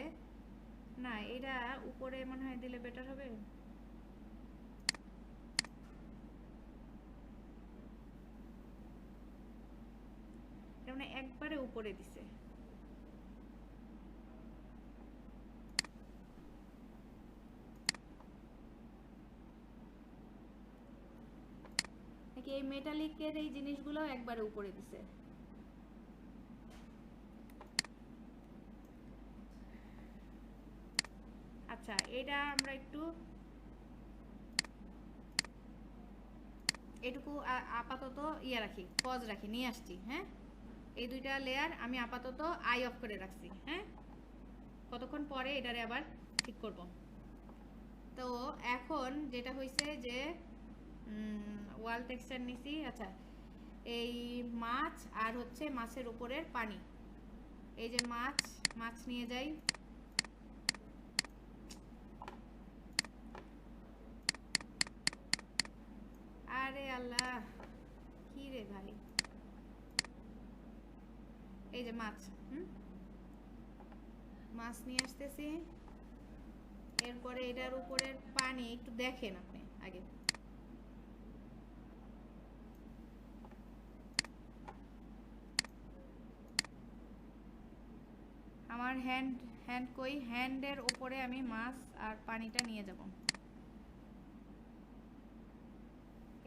না, এটা উপরে মনে হয় দিলে বেটার হবে। এটা মানে একবারে উপরে দিছে। নাকি এই মেটালিকের এই জিনিসগুলো একবারে উপরে দিছে? আচ্ছা, এটা আমরা একটু এটুকু আপাতত রাখি, পজ রাখি, নিয়ে আসছি। হ্যাঁ, এই দুইটা লেয়ার আমি আপাতত আই অফ করে রাখছি। হ্যাঁ, কতক্ষণ পরে এটারে আবার ঠিক করব। তো এখন যেটা হয়েছে যে ওয়াল টেক্সচার নিছি। আচ্ছা, এই মাছ আর হচ্ছে মাছের উপরের পানি, এই যে মাছ নিয়ে যাই। আরে আল্লাহ, কি রে ভাই, এই যে মাছ নিয়ে আসতেছি। এরপরে এটার উপরের পানি একটু দেখেন আপনি আগে। আমার হ্যান্ড কই, হ্যান্ডের উপরে আমি মাছ আর পানিটা নিয়ে যাব।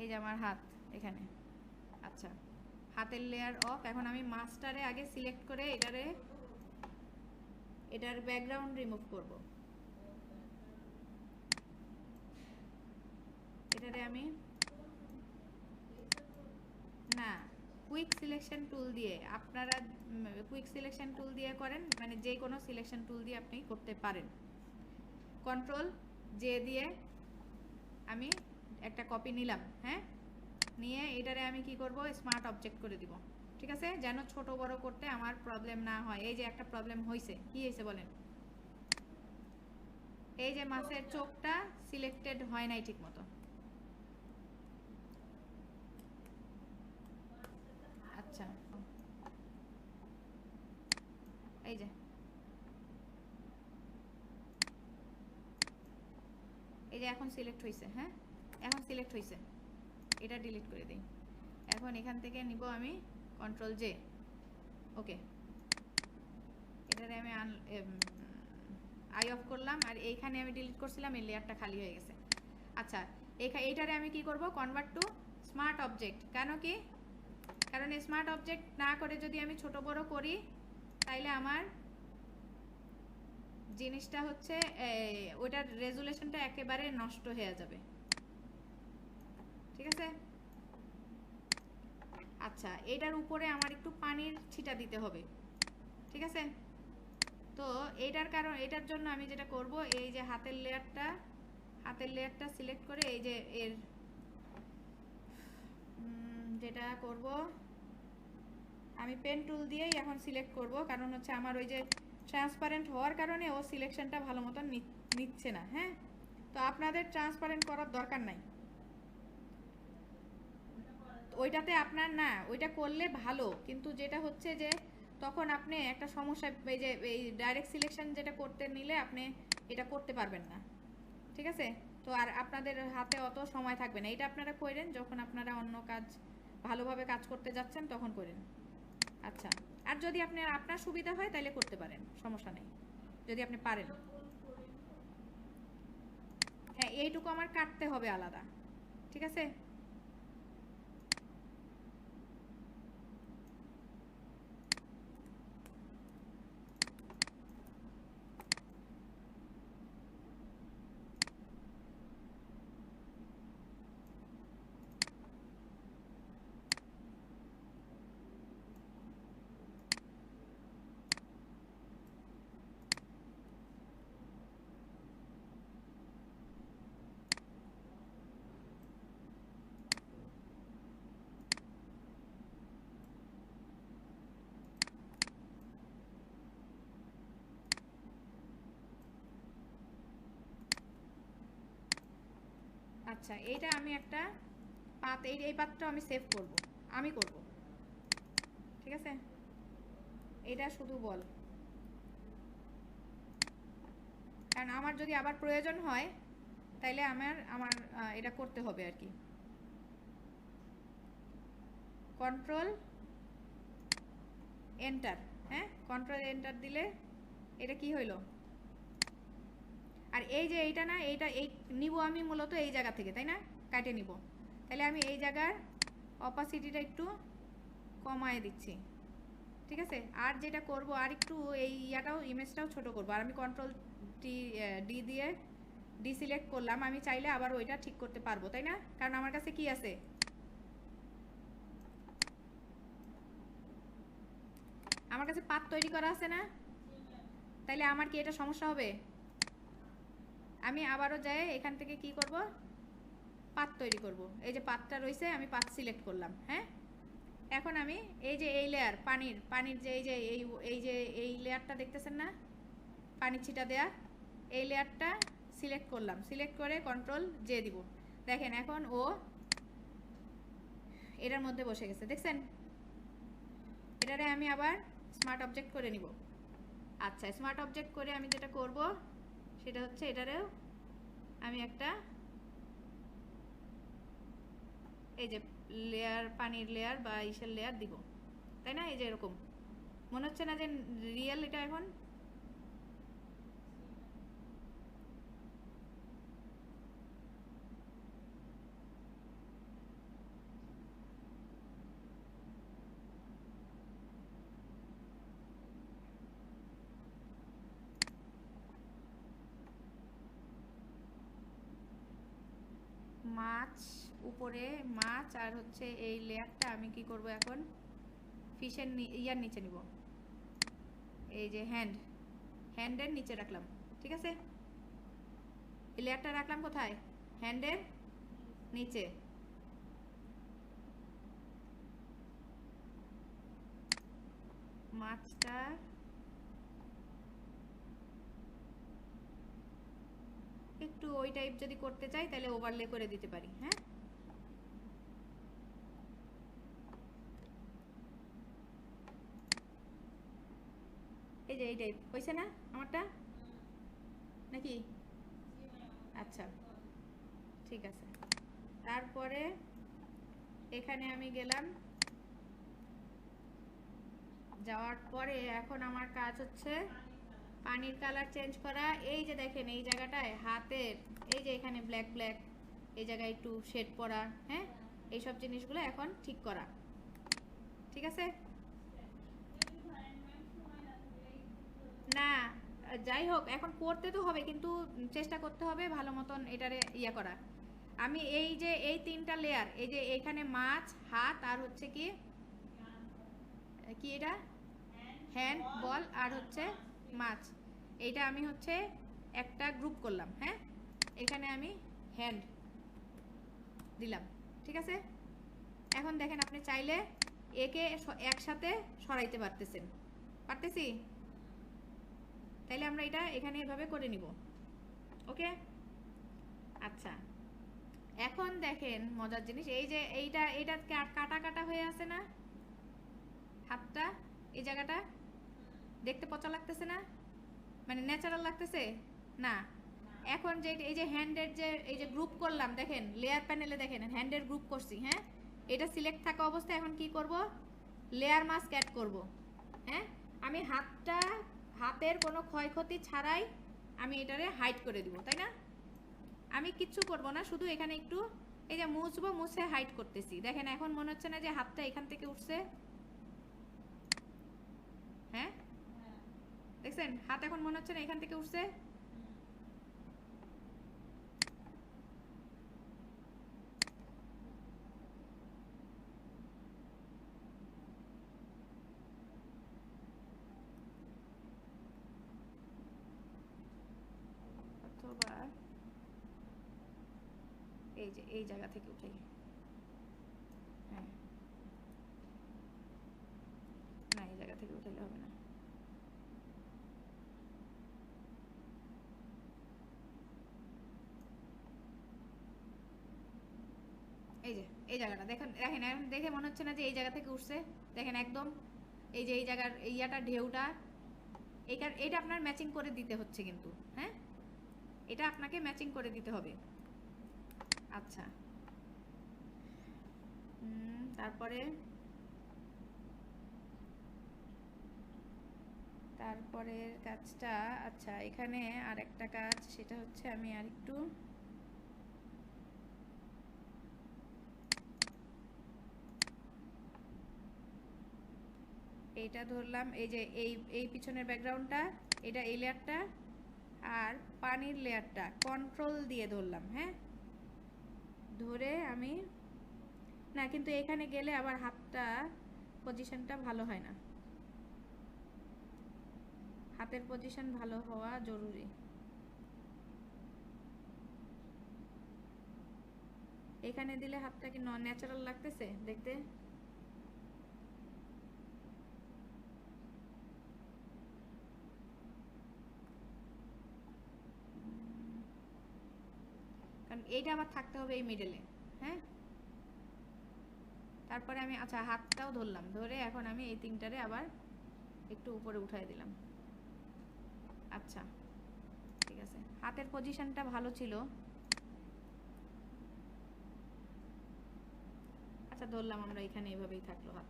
এই যে আমার হাত এখানে। আচ্ছা, হাতের লেয়ার অফ। এখন আমি মাছটারে আগে সিলেক্ট করে এটার ব্যাকগ্রাউন্ড রিমুভ করব। এটারে আমি না, কুইক সিলেকশন টুল দিয়ে, আপনারা কুইক সিলেকশন টুল দিয়ে করেন, মানে যে কোনো সিলেকশন টুল দিয়ে আপনি করতে পারেন। কন্ট্রোল জে দিয়ে আমি একটা কপি নিলাম। হ্যাঁ, নিয়ে এটারে আমি কি করব, স্মার্ট অবজেক্ট করে দিব। ঠিক আছে, যেন ছোট বড় করতে আমার প্রবলেম না হয়। এই যে একটা প্রবলেম হয়েছে, কি হয়েছে বলেন? এই যে মাছের চোখটা সিলেক্টেড হয় নাই ঠিক মতো। আচ্ছা, এই যে এখন সিলেক্ট হয়েছে। হ্যাঁ, এখন সিলেক্ট হয়েছে, এটা ডিলিট করে দিই। এখন এখান থেকে নিব আমি কন্ট্রোল জে। ওকে, এটারে আমি আই অফ করলাম, আর এইখানে আমি ডিলিট করছিলাম, এই লেয়ারটা খালি হয়ে গেছে। আচ্ছা, এইটারে আমি কি করব, কনভার্ট টু স্মার্ট অবজেক্ট। কেন কি? কারণ স্মার্ট অবজেক্ট না করে যদি আমি ছোট বড় করি, তাইলে আমার জিনিসটা হচ্ছে ওইটার রেজুলেশনটা একেবারে নষ্ট হয়ে যাবে। ঠিক আছে। আচ্ছা, এটার উপরে আমার একটু পানির ছিটা দিতে হবে। ঠিক আছে, তো এটার জন্য আমি যেটা করব, এই যে হাতের লেয়ারটা সিলেক্ট করে এই যে যেটা করব, আমি পেন টুল দিয়েই এখন সিলেক্ট করব। কারণ হচ্ছে আমার ওই যে ট্রান্সপারেন্ট হওয়ার কারণে ও সিলেকশনটা ভালো মতন নিচ্ছে না। হ্যাঁ, তো আপনাদের ট্রান্সপারেন্ট করার দরকার নাই, ওইটাতে আপনার না, ওইটা করলে ভালো, কিন্তু যেটা হচ্ছে যে তখন আপনি একটা সমস্যা, এই যে এই ডাইরেক্ট সিলেকশন যেটা করতে নিলে আপনি এটা করতে পারবেন না। ঠিক আছে, তো আর আপনাদের হাতে অত সময় থাকবে না। এটা আপনারা করেন যখন আপনারা অন্য কাজ ভালোভাবে কাজ করতে যাচ্ছেন, তখন করেন। আচ্ছা, আর যদি আপনার সুবিধা হয় তাহলে করতে পারেন, সমস্যা নেই, যদি আপনি পারেন। হ্যাঁ, এইটুকু আমার কাটতে হবে আলাদা। ঠিক আছে, আচ্ছা, এইটা আমি একটা এই পাতটা আমি সেভ করব, আমি করব। ঠিক আছে, এটা শুধু বল, কারণ আমার যদি আবার প্রয়োজন হয় তাইলে আমার আমার এটা করতে হবে আর কি। কন্ট্রোল এন্টার, হ্যাঁ কন্ট্রোল এন্টার দিলে এটা কি হইলো, আর এই যে এইটা না, এইটা এই নিব আমি মূলত এই জায়গা থেকে, তাই না, কাটে নিব। তাহলে আমি এই জায়গার অপাসিটিটা একটু কমায় দিচ্ছি, ঠিক আছে। আর যেটা করব, আর একটু এই ইয়াটাও ইমেজটাও ছোট করব। আর আমি কন্ট্রোল ডি দিয়ে ডিসিলেক্ট করলাম, আমি চাইলে আবার ওইটা ঠিক করতে পারবো, তাই না, কারণ আমার কাছে কি আছে, আমার কাছে পাত তৈরি করা আছে না। তাইলে আমার কি এটা সমস্যা হবে? আমি আবারও যাই এখান থেকে কি করব, পাত তৈরি করব। এই যে পাতটা রয়েছে, আমি পাত সিলেক্ট করলাম। হ্যাঁ, এখন আমি এই যে এই লেয়ার পানির যে এই লেয়ারটা দেখতেছেন না, পানি ছিটা দেয়া, এই লেয়ারটা সিলেক্ট করলাম। সিলেক্ট করে কন্ট্রোল জে দিব। দেখেন এখন ও এটার মধ্যে বসে গেছে, দেখছেন। এটারে আমি আবার স্মার্ট অবজেক্ট করে নিব। আচ্ছা, স্মার্ট অবজেক্ট করে আমি যেটা করব সেটা হচ্ছে এটারেও আমি একটা এই যে লেয়ার, পানির লেয়ার বা ইসের লেয়ার দিব, তাই না। এই যে এরকম মনে হচ্ছে না যে রিয়েল এটা এখন। মাছ উপরে, মাছ আর হচ্ছে এই লেয়ারটা আমি কি করব এখন, ফিশের ইয়ার নিচে নিব। এই যে হ্যান্ডের নিচে রাখলাম, ঠিক আছে। এই লেয়ারটা রাখলাম কোথায়, হ্যান্ডের নিচে। মাছটা একটু ওই টাইপ যদি করতে চাই তাহলে ওভারলে করে দিতে পারি। হ্যাঁ, এই যে এই টাইপ হয়েছে না আমারটা, নাকি? আচ্ছা, ঠিক আছে। তারপরে এখানে আমি গেলাম, যাওয়ার পরে এখন আমার কাজ হচ্ছে পানির কালার চেঞ্জ করা। এই যে দেখেন এই জায়গাটায় হাতের এই যে এখানে ব্ল্যাক ব্ল্যাক, এই জায়গায় একটু শেড পড়া, হ্যাঁ এইসব জিনিসগুলো এখন ঠিক করা, ঠিক আছে। না, যাই হোক এখন করতে তো হবে, কিন্তু চেষ্টা করতে হবে ভালো মতন এটারে ইয়া করা। আমি এই যে এই তিনটা লেয়ার, এই যে এখানে মাছ, হাত আর হচ্ছে কি কি এটা হ্যান্ড, বল আর হচ্ছে মাছ, এইটা আমি হচ্ছে একটা গ্রুপ করলাম। হ্যাঁ, এখানে আমি হ্যান্ড দিলাম, ঠিক আছে। এখন দেখেন আপনি চাইলে একে একসাথে সরাইতে পারতেছেন, পারতেছি। তাইলে আমরা এটা এখানে এভাবে করে নিব, ওকে। আচ্ছা, এখন দেখেন মজার জিনিস, এই যে এইটা কাটা কাটা হয়ে আছে না হাতটা, এই জায়গাটা দেখতে পচা লাগতেছে না, মানে ন্যাচারাল লাগতেছে না। এখন যে এই যে হ্যান্ডের যে এই যে গ্রুপ করলাম, দেখেন লেয়ার প্যানেলে দেখেন হ্যান্ডের গ্রুপ করছি। হ্যাঁ, এটা সিলেক্ট থাকা অবস্থায় এখন কি করব, লেয়ার মাস্ক অ্যাড করব। হ্যাঁ, আমি হাতের কোনো ক্ষয়ক্ষতি ছাড়াই আমি এটারে হাইড করে দিব, তাই না। আমি কিচ্ছু করব না, শুধু এখানে একটু এই যে মুছবো, মুছে হাইড করতেছি। দেখেন এখন মনে হচ্ছে না যে হাতটা এখান থেকে উঠছে, হ্যাঁ দেখছেন হাত এখন মনে হচ্ছে না এখান থেকে উঠছে। অথবা এই যে এই জায়গা থেকে উঠাই, হ্যাঁ না এই জায়গা থেকে উঠাইলে হবে না। এই যে এই জায়গাটা দেখেন, দেখেন এখন দেখে মনে হচ্ছে না যে এই জায়গা থেকে উঠছে, দেখেন একদম এই যে এই জায়গার ইয়াটা ঢেউটা এটা আপনার ম্যাচিং করে দিতে হচ্ছে কিন্তু, হ্যাঁ এটা আপনাকে ম্যাচিং করে দিতে হবে। আচ্ছা তারপরের কাজটা, আচ্ছা এখানে আর একটা কাজ, সেটা হচ্ছে আমি আর একটু এইটা ধরলাম, এই যে এই পিছনের ব্যাকগ্রাউন্ডটা, এটা এই লেয়ারটা, আর পানির লেয়ারটা কন্ট্রোল দিয়ে ধরলাম, হ্যাঁ ধরে আমি না, কিন্তু এখানে গেলে আবার হাতটা পজিশনটা ভালো হয় না, হাতের পজিশন ভালো হওয়া জরুরি। এখানে দিলে হাতটা কি নন ন্যাচারাল লাগতেছে দেখতে? কারণ এইটা আবার থাকতে হবে এই মিডলে, হ্যাঁ তারপরে আমি আচ্ছা হাতটাও ধরলাম, ধরে এখন আমি এই তিনটারে আবার একটু উপরে উঠাই দিলাম। আচ্ছা ঠিক আছে, হাতের পজিশনটা ভালো ছিল। আচ্ছা ধরলাম আমরা, এখানে এইভাবেই থাকলো হাত।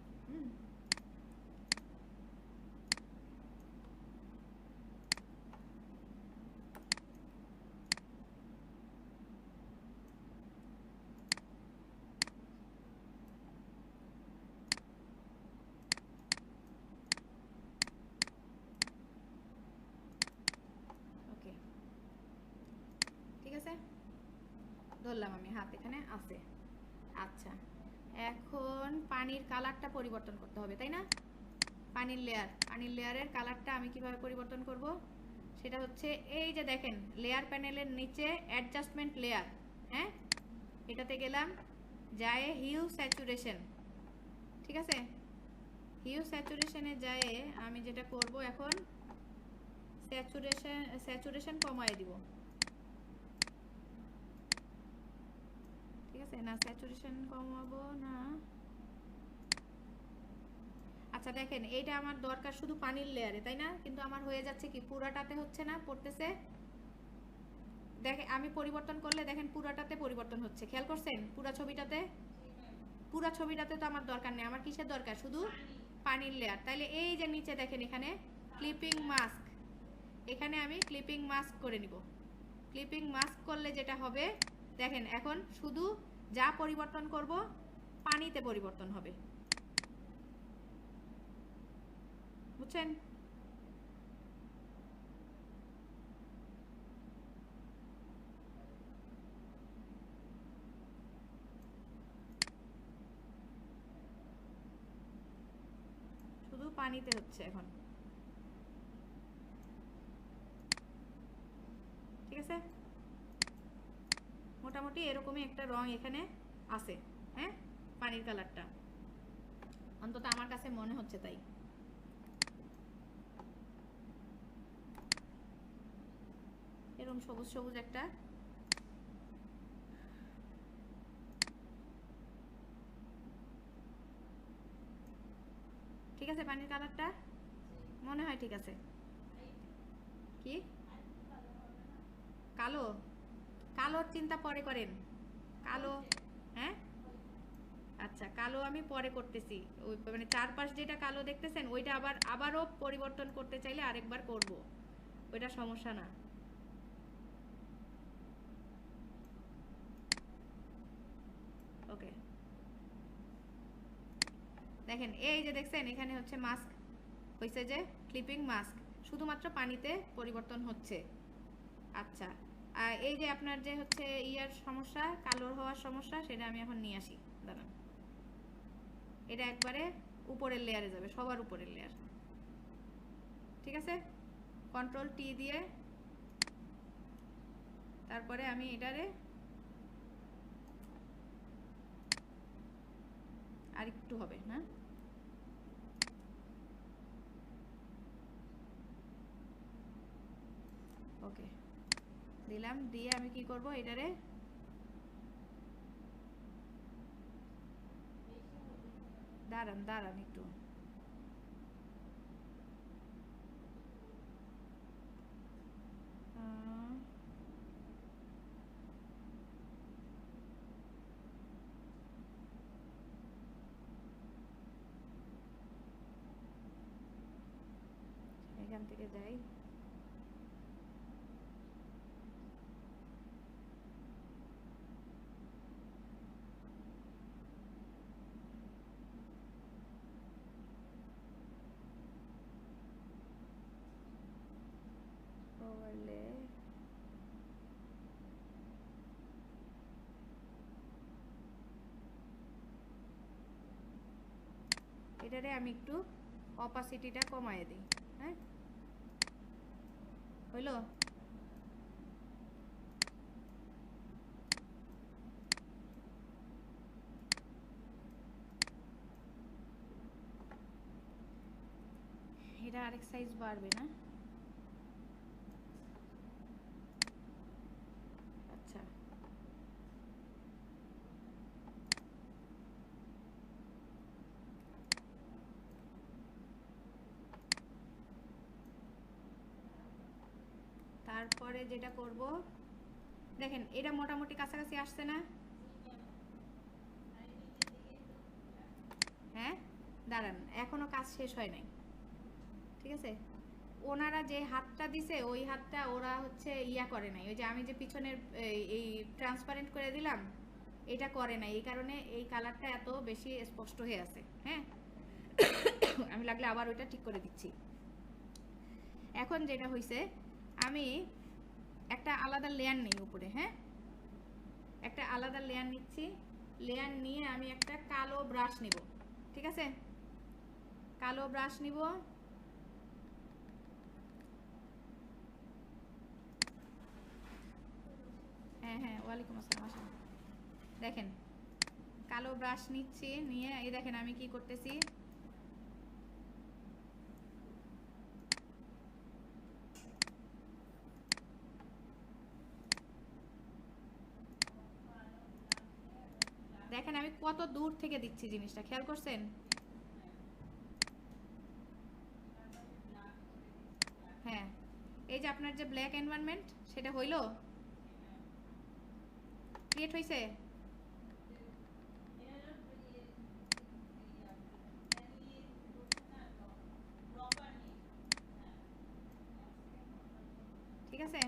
ওকে ঠিক আছে, ধরলাম আমি, হাত এখানে আছে। আচ্ছা এখন পানির কালারটা পরিবর্তন করতে হবে, তাই না? পানির লেয়ারের কালারটা আমি কিভাবে পরিবর্তন করব, সেটা হচ্ছে এই যে দেখেন লেয়ার প্যানেলের নিচে অ্যাডজাস্টমেন্ট লেয়ার, হ্যাঁ এটাতে গেলাম, যায় হিউ স্যাচুরেশন, ঠিক আছে হিউ স্যাচুরেশনে যায় আমি যেটা করব এখন স্যাচুরেশন কমায় দিব, ঠিক আছে না স্যাচুরেশন কমাবো না। আচ্ছা দেখেন এইটা আমার দরকার শুধু পানির লেয়ারে, তাই না? কিন্তু আমার হয়ে যাচ্ছে কি পুরাটাতে হচ্ছে না, পড়তেছে। দেখেন আমি পরিবর্তন করলে দেখেন পুরাটাতে পরিবর্তন হচ্ছে, খেয়াল করছেন? পুরা ছবিটাতে তো আমার দরকার নেই, আমার কিসের দরকার? শুধু পানির লেয়ার। তাইলে এই যে নিচে দেখেন এখানে ক্লিপিং মাস্ক, এখানে আমি ক্লিপিং মাস্ক করে নিব। ক্লিপিং মাস্ক করলে যেটা হবে দেখেন এখন শুধু যা পরিবর্তন করব পানিতে পরিবর্তন হবে, বুঝছেন? শুধু পানিতে হচ্ছে এখন, ঠিক আছে মোটামুটি এরকমই একটা রং এখানে আছে, হ্যাঁ পানির কালারটা অন্তত আমার কাছে মনে হচ্ছে তাই। এরকম সবুজ সবুজ একটা, ঠিক আছে পানির কালারটা মনে হয় ঠিক আছে। কি কালো? কালোর চিন্তা পরে করেন, কালো হ্যাঁ আচ্ছা কালো আমি পরে করতেছি, ওই মানে চারপাশ যেটা কালো দেখতেছেন ওইটা আবারও পরিবর্তন করতে চাইলে আরেকবার করব, ওইটা সমস্যা না। ওকে দেখেন এই যে দেখছেন এখানে হচ্ছে মাস্ক হয়েছে, যে ক্লিপিং মাস্ক শুধুমাত্র পানিতে পরিবর্তন হচ্ছে। আচ্ছা আর এই যে আপনার যে হচ্ছে ইয়ার সমস্যা, কালোর হওয়ার সমস্যা, সেটা আমি এখন নিয়ে আসি, দাঁড়ান। এটা একবারে উপরের লেয়ারে যাবে, সবার উপরের লেয়ার, ঠিক আছে কন্ট্রোল টি দিয়ে তারপরে আমি এটারে আর একটু হবে না, ওকে দিলাম, দিয়ে আমি কি করব এটারে দাঁড়ান একটু, এখান থেকে যাই, ওভারলে, এটারে আমি একটু অপাসিটিটা কমায় দিই। হ্যাঁ, হইলো? এটা আরেক সাইজ বাড়বে না? আচ্ছা, তারপরে যেটা করব, দেখেন এটা মোটামুটি কাছাকাছি আসছে না? হ্যাঁ, দাঁড়ান, এখনো কাজ শেষ হয় নাই, ঠিক আছে? ওনারা যে হাতটা দিছে ওই হাতটা ওরা হচ্ছে ইয়া করে নাই, ওই যে আমি যে পিছনের এই ট্রান্সপারেন্ট করে দিলাম, এটা করে নাই, এই কারণে এই কালারটা এত বেশি স্পষ্ট হয়ে আছে। হ্যাঁ, আমি লাগলে আবার ওইটা ঠিক করে দিচ্ছি। এখন যেটা হইছে, আমি একটা আলাদা লেয়ার নেই উপরে। হ্যাঁ, একটা আলাদা লেয়ার নিচ্ছি, লেয়ার নিয়ে আমি একটা কালো ব্রাশ নিব, ঠিক আছে? কালো ব্রাশ নিব, হ্যাঁ হ্যাঁ, ওয়ালাইকুম আসসালাম, আসুন। দেখেন, কালো ব্রাশ নিচ্ছি, নিয়ে এই দেখেন আমি কি করতেছি, দেখেন আমি কত দূর থেকে দিচ্ছি জিনিসটা, খেয়াল করছেন? হ্যাঁ, এই যে আপনার যে ব্ল্যাক এনভায়রনমেন্ট, সেটা হইলো, ক্রিয়েট হইছে। ঠিক আছে,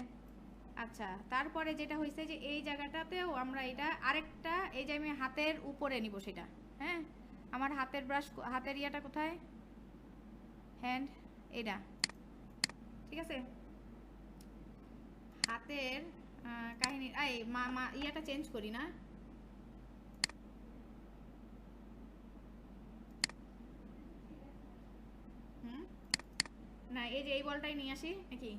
আচ্ছা। তারপরে যেটা হইছে যে এই জায়গাটাতেও আমরা এটা আরেকটা, এই যে আমি হাতের উপরে নিব সেটা। হ্যাঁ, আমার হাতের ব্রাশ, হাতের ইয়াটা কোথায়, হ্যান্ড, এটা, ঠিক আছে? হাতের কাহিনী, এই ইয়াটা চেঞ্জ করি না, হুম, না এই যে এই বলটাই নিয়ে আসি নাকি,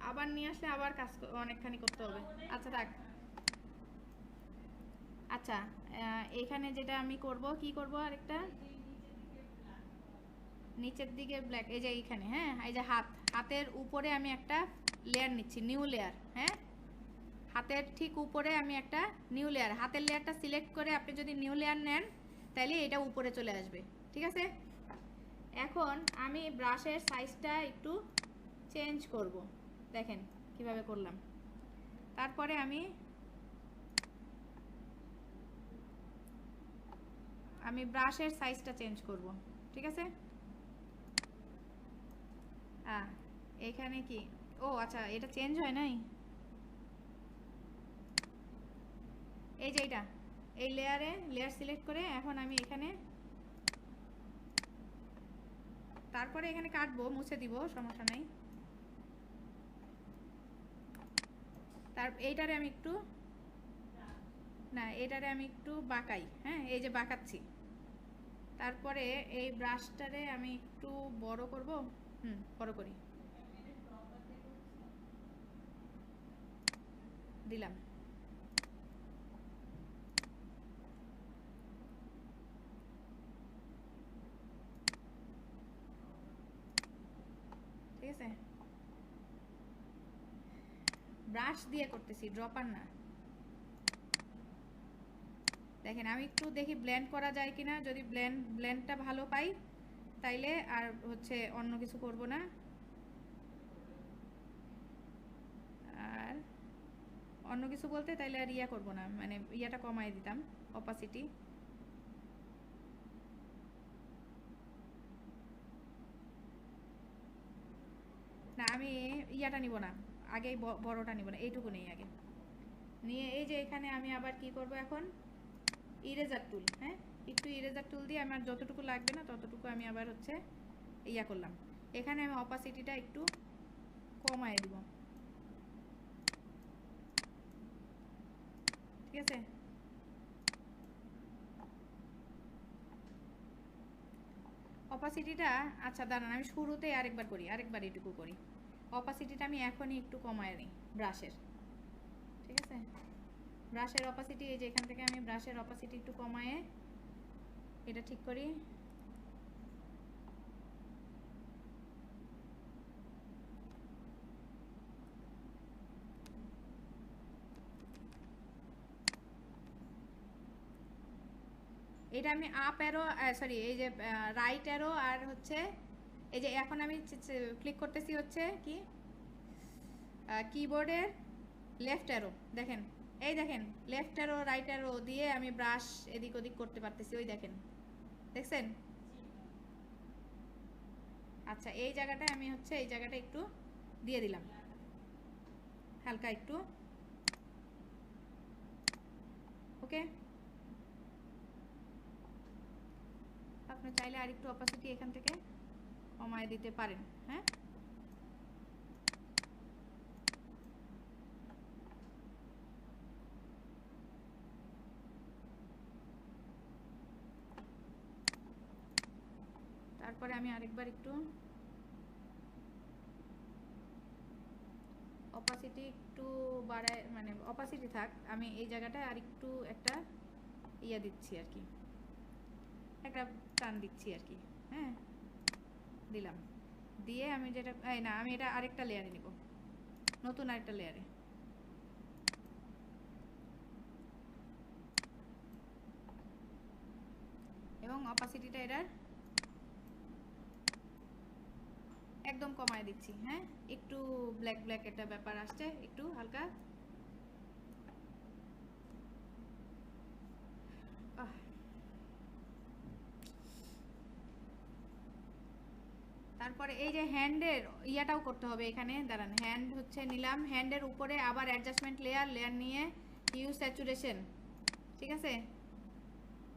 আবার নিয়ে আসলে আবার কাজ অনেকখানি করতে হবে। আচ্ছা থাক, আচ্ছা। এখানে যেটা আমি করব, কি করব, আরেকটা নিচের দিকে ব্ল্যাক, এই যে এইখানে, হ্যাঁ, এই যে হাতের উপরে আমি একটা লেয়ার নিচ্ছি, নিউ লেয়ার। হ্যাঁ, হাতের ঠিক উপরে আমি একটা নিউ লেয়ার, হাতের লেয়ারটা সিলেক্ট করে আপনি যদি নিউ লেয়ার নেন তাহলে এটা উপরে চলে আসবে, ঠিক আছে? এখন আমি ব্রাশের সাইজটা একটু চেঞ্জ করব, দেখেন কিভাবে করলাম। তারপরে আমি ব্রাশের সাইজটা চেঞ্জ করব, ঠিক আছে? এখানে কি, ও আচ্ছা, এটা চেঞ্জ হয় নাই, এই যে এটা, এই লেয়ার সিলেক্ট করে এখন আমি এখানে, তারপরে এখানে কাটবো, মুছে দিব, সমস্যা নাই। এইটারে আমি একটু, না এটারে আমি একটু বাঁকাই, হ্যাঁ, এই যে বাঁকাচ্ছি। তারপরে এই ব্রাশটারে আমি একটু বড় করব, বড় করি, দিলাম। ঠিক আছে, ব্রাশ দিয়ে করতেছি, ড্রপার না। দেখেন আমি একটু দেখি ব্লেন্ড করা যায় কিনা, যদি ব্লেন্ডটা ভালো পাই তাইলে আর হচ্ছে অন্য কিছু করব না। আর অন্য কিছু বলতে তাইলে আর ইয়া করব না, মানে ইয়াটা কমাই দিতাম, অপাসিটি। না আমি ইয়াটা নিব না, আগেই বড়টা নিব না, এইটুকু নেই আগে নিয়ে এই যে এখানে আমি আবার কি করব এখন ইরেজার টুল, হ্যাঁ একটু ইরেজার টুল দিয়ে আমার যতটুকু লাগবে না ততটুকু আমি আবার হচ্ছে ইয়া করলাম। এখানে আমি অপাসিটিটা একটু কমায় দিব, ঠিক আছে। অপাসিটিটা আচ্ছা দাঁড়ান আমি শুরুতেই আরেকবার এটুকু করি। অপাসিটিটা আমি এখনই একটু কমায় নিই ব্রাশের, ঠিক আছে। ব্রাশের অপাসিটি এই যে এখান থেকে আমি ব্রাশের অপাসিটি একটু কমায়ে এটা ঠিক করি। এটা আমি আপ অ্যারো সরি এই যে রাইট অ্যারো আর হচ্ছে এই যে এখন আমি ক্লিক করতেছি হচ্ছে কি কিবোর্ডের লেফট অ্যারো, দেখেন এই দেখেন লেফট অ্যারো রাইট অ্যারো দিয়ে আমি ব্রাশ এদিক ওদিক করতে পারতেছি, ওই দেখেন দেখছেন। আচ্ছা এই জায়গাটায় আমি হচ্ছে এই জায়গাটা একটু দিয়ে দিলাম হালকা একটু, ওকে। আপনি চাইলে আরেকটু অপাসিটি এখান থেকে কমায় দিতে পারেন, হ্যাঁ। তারপরে আমি আরেকবার একটু অপাসিটি একটু বাড়ায়, মানে অপাসিটি থাক, আমি এই জায়গাটায় আর একটু একটা ইয়া দিচ্ছি আর কি, একটা টান দিচ্ছি আর কি, হ্যাঁ দিলাম। দিয়ে আমি যেটা এই না আমি এটা আরেকটা লেয়ারে নিব, নতুন আরেকটা লেয়ারে। এবং অপাসিটিটা এটার একদম কমায় দিচ্ছি, হ্যাঁ একটু ব্ল্যাক ব্ল্যাক একটা ব্যাপার আসছে, একটু হালকা তারপরে এই যে হ্যান্ডের ইয়াটাও করতে হবে এখানে, দাঁড়ান হ্যান্ড হচ্ছে নিলাম, হ্যান্ডের উপরে আবার অ্যাডজাস্টমেন্ট লেয়ার নিয়ে হিউ স্যাচুরেশন, ঠিক আছে।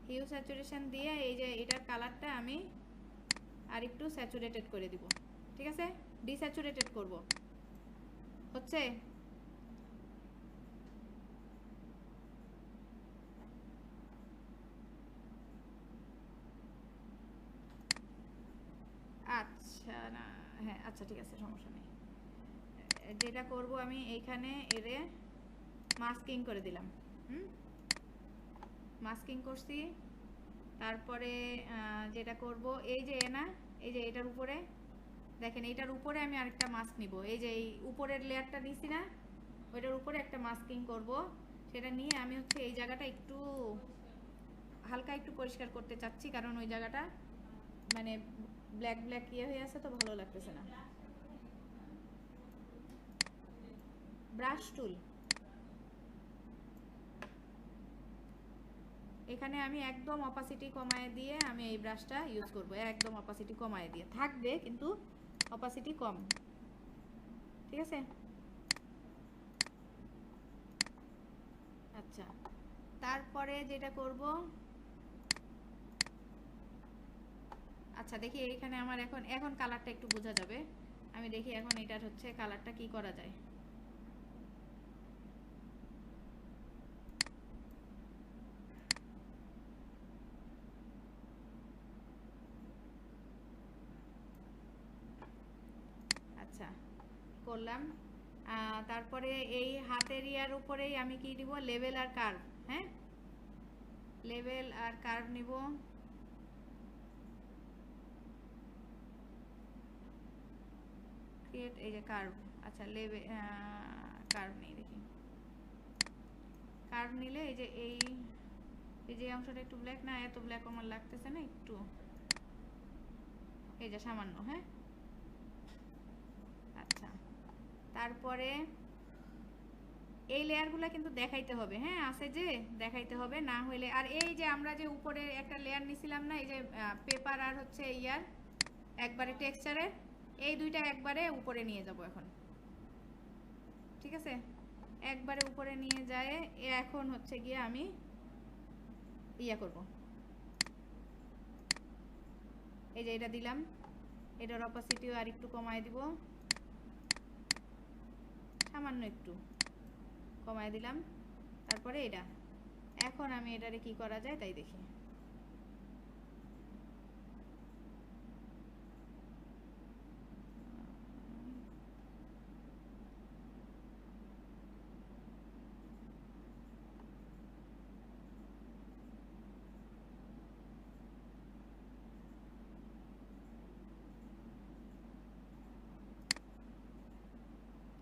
হিউ স্যাচুরেশন দিয়ে এই যে এটার কালারটা আমি আর একটু স্যাচুরেটেড করে দিব, ঠিক আছে, ডিস্যাচুরেটেড করব, হচ্ছে। আচ্ছা না হ্যাঁ আচ্ছা ঠিক আছে সমস্যা নেই। যেটা করব আমি এইখানে এরে মাস্কিং করে দিলাম, মাস্কিং করছি। তারপরে যেটা করব এই যে না এই যে এটার উপরে দেখেন, এইটার উপরে আমি আরেকটা মাস্ক নিব, এই যে এই উপরের লেয়ারটা নিছি না ওইটার উপরে একটা মাস্কিং করব। সেটা নিয়ে আমি হচ্ছে এই জায়গাটা একটু হালকা একটু পরিষ্কার করতে চাচ্ছি, কারণ ওই জায়গাটা মানে ব্ল্যাক ব্ল্যাক ইয়ে হয়ে আছে তো ভালো লাগতেছে না। ব্রাশ টুল এখানে আমি একদম অপাসিটি কমায় দিয়ে আমি এই ব্রাশটা ইউজ করব, একদম অপাসিটি কমায় দিয়ে থাকবে কিন্তু অপাসিটি কম, ঠিক আছে। আচ্ছা তারপরে যেটা করব আচ্ছা দেখি এইখানে আমার এখন কালারটা একটু বোঝা যাবে, আমি দেখি এখন এটার হচ্ছে কালারটা কি করা যায়। আচ্ছা করলাম। তারপরে এই হাতের ইয়ার উপরেই আমি কি দিব, লেভেল আর কার্ভ, হ্যাঁ লেভেল আর কার্ভ নিব। ক্রিয়েট এই যে কার্ভ, আচ্ছা লেভেল কার্ভ নেই, দেখি কার্ভ নিলে এই যে এই যে অংশটা একটু ব্ল্যাক, না এত ব্ল্যাক আমার লাগতেছে না, একটু এই যে সামান্য, হ্যাঁ আচ্ছা। তারপরে এই লেয়ারগুলো কিন্তু দেখাইতে হবে, হ্যাঁ আছে যে দেখাইতে হবে, না হইলে আর এই যে আমরা যে উপরে একটা লেয়ার নিছিলাম না এই যে পেপার আর হচ্ছে ইয়ার একবারে টেক্সচারের, এই দুইটা একবারে উপরে নিয়ে যাব এখন, ঠিক আছে? একবারে উপরে নিয়ে যায়। এখন হচ্ছে গিয়ে আমি ইয়া করব, এই যে এটা দিলাম, এটার অপাসিটিও আর একটু কমায় দিব, সামান্য একটু কমায় দিলাম। তারপরে এটা, এখন আমি এটারে কি করা যায় তাই দেখি।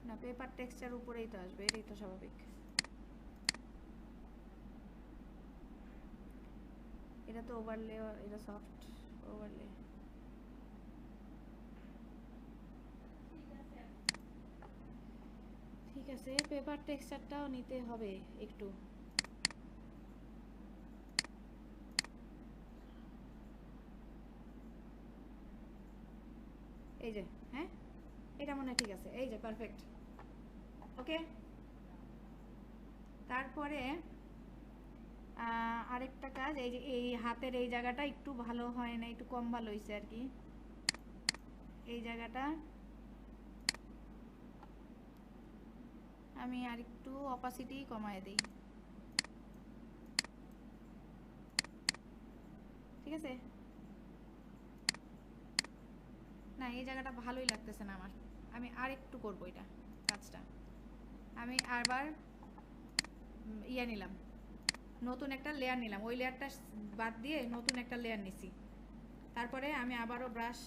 না, পেপার টেক্সচার উপরেই তো আসবে, এটাই তো স্বাভাবিক। এটা তো ওভারলে, এটা সফট ওভারলে। ঠিক আছে, পেপার টেক্সচারটাও নিতে হবে একটু। এই যে, হ্যাঁ এটা মনে হয় ঠিক আছে, এই যে পারফেক্ট। ওকে, তারপরে আরেকটা কাজ, এই যে এই হাতের এই জায়গাটা একটু ভালো হয় না, একটু কম ভালো হয়েছে আর কি। এই জায়গাটা আমি আর একটু অপাসিটি কমায় দিই, ঠিক আছে? না, এই জায়গাটা ভালোই লাগতেছে না আমার, আমি আর একটু করবো এটা কাজটা। আমি আবার ইয়ে নিলাম, নতুন একটা লেয়ার নিলাম, ওই লেয়ারটা বাদ দিয়ে নতুন একটা লেয়ার নিছি। তারপরে আমি আবারও ব্রাশ,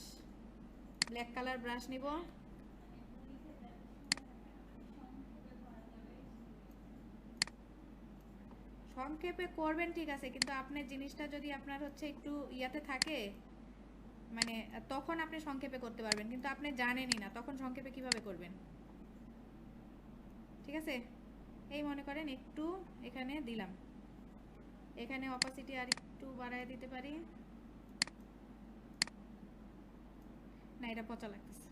ব্ল্যাক কালার ব্রাশ নিব। সংক্ষেপে করবেন ঠিক আছে, কিন্তু আপনার জিনিসটা যদি আপনার হচ্ছে একটু ইয়াতে থাকে, মানে তখন আপনি সংক্ষেপে করতে পারবেন, কিন্তু আপনি জানেনই না তখন সংক্ষেপে কিভাবে করবেন, ঠিক আছে? এই মনে করেন একটু এখানে দিলাম, এখানে অপাসিটি আর একটু বাড়ায় দিতে পারি। না, এটা পচা লাগতেছে।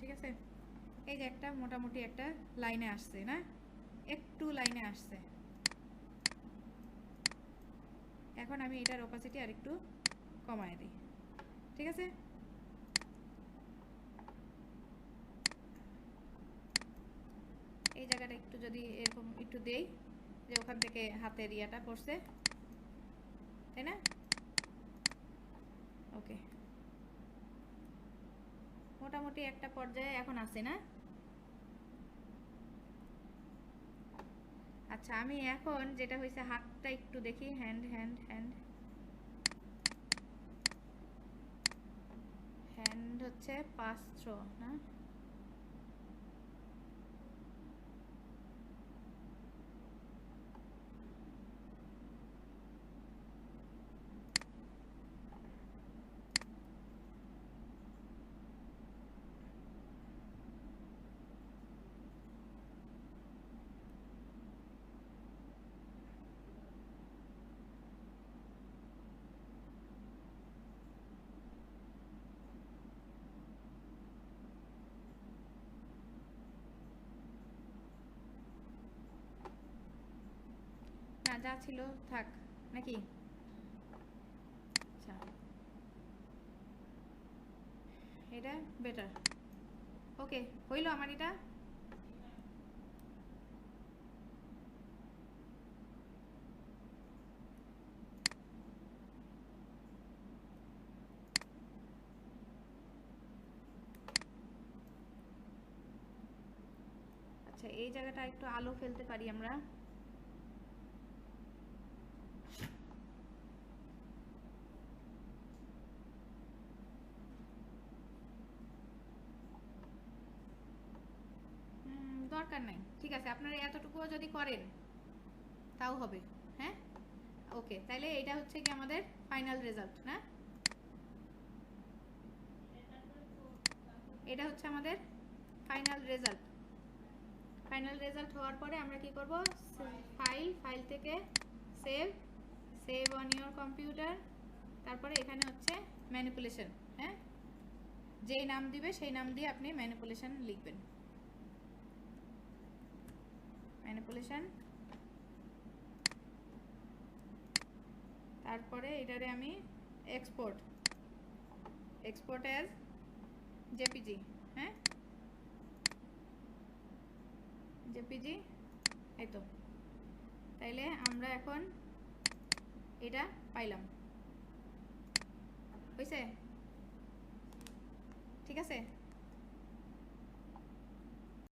ঠিক আছে, এই যে একটা মোটামুটি একটা লাইনে আসছে না, একটু লাইনে আসছে। এখন আমি এটার অপাসিটি আর একটু কমায় দিই, ঠিক আছে? এই জায়গাটা একটু যদি এরকম একটু দেই, যে ওখান থেকে হাতের ইয়াটা পড়ছে, তাই না? ওকে, মোটামুটি একটা পর্যায়ে এখন আছে না? আচ্ছা, আমি এখন যেটা হয়েছে হাতটা একটু দেখি, হ্যান্ড হ্যান্ড হ্যান্ড হ্যান্ড হচ্ছে 5 না? না, যা ছিল থাক নাকি? আচ্ছা, এটা বেটার। ওকে, হইলো আমার এটা। আচ্ছা, এই জায়গাটা একটু আলো ফেলতে পারি আমরা। দরকার নাই, ঠিক আছে, আপনারা এতটুকুও যদি করেন তাও হবে। হ্যাঁ, ওকে, তাহলে এটা হচ্ছে কি আমাদের ফাইনাল রেজাল্ট না? এটা হচ্ছে আমাদের ফাইনাল রেজাল্ট। ফাইনাল রেজাল্ট হওয়ার পরে আমরা কি করব, ফাইল থেকে সেভ অন ইওর কম্পিউটার, তারপরে এখানে হচ্ছে ম্যানিপুলেশন। হ্যাঁ, যেই নাম দিবে সেই নাম দিয়ে আপনি ম্যানিপুলেশন লিখবেন, ম্যানিপুলেশন। তারপরে এটারে আমি এক্সপোর্ট অ্যাজ জেপিজি। হ্যাঁ, জেপিজি, এই তো। তাইলে আমরা এখন এটা পাইলাম, হয়েছে? ঠিক আছে।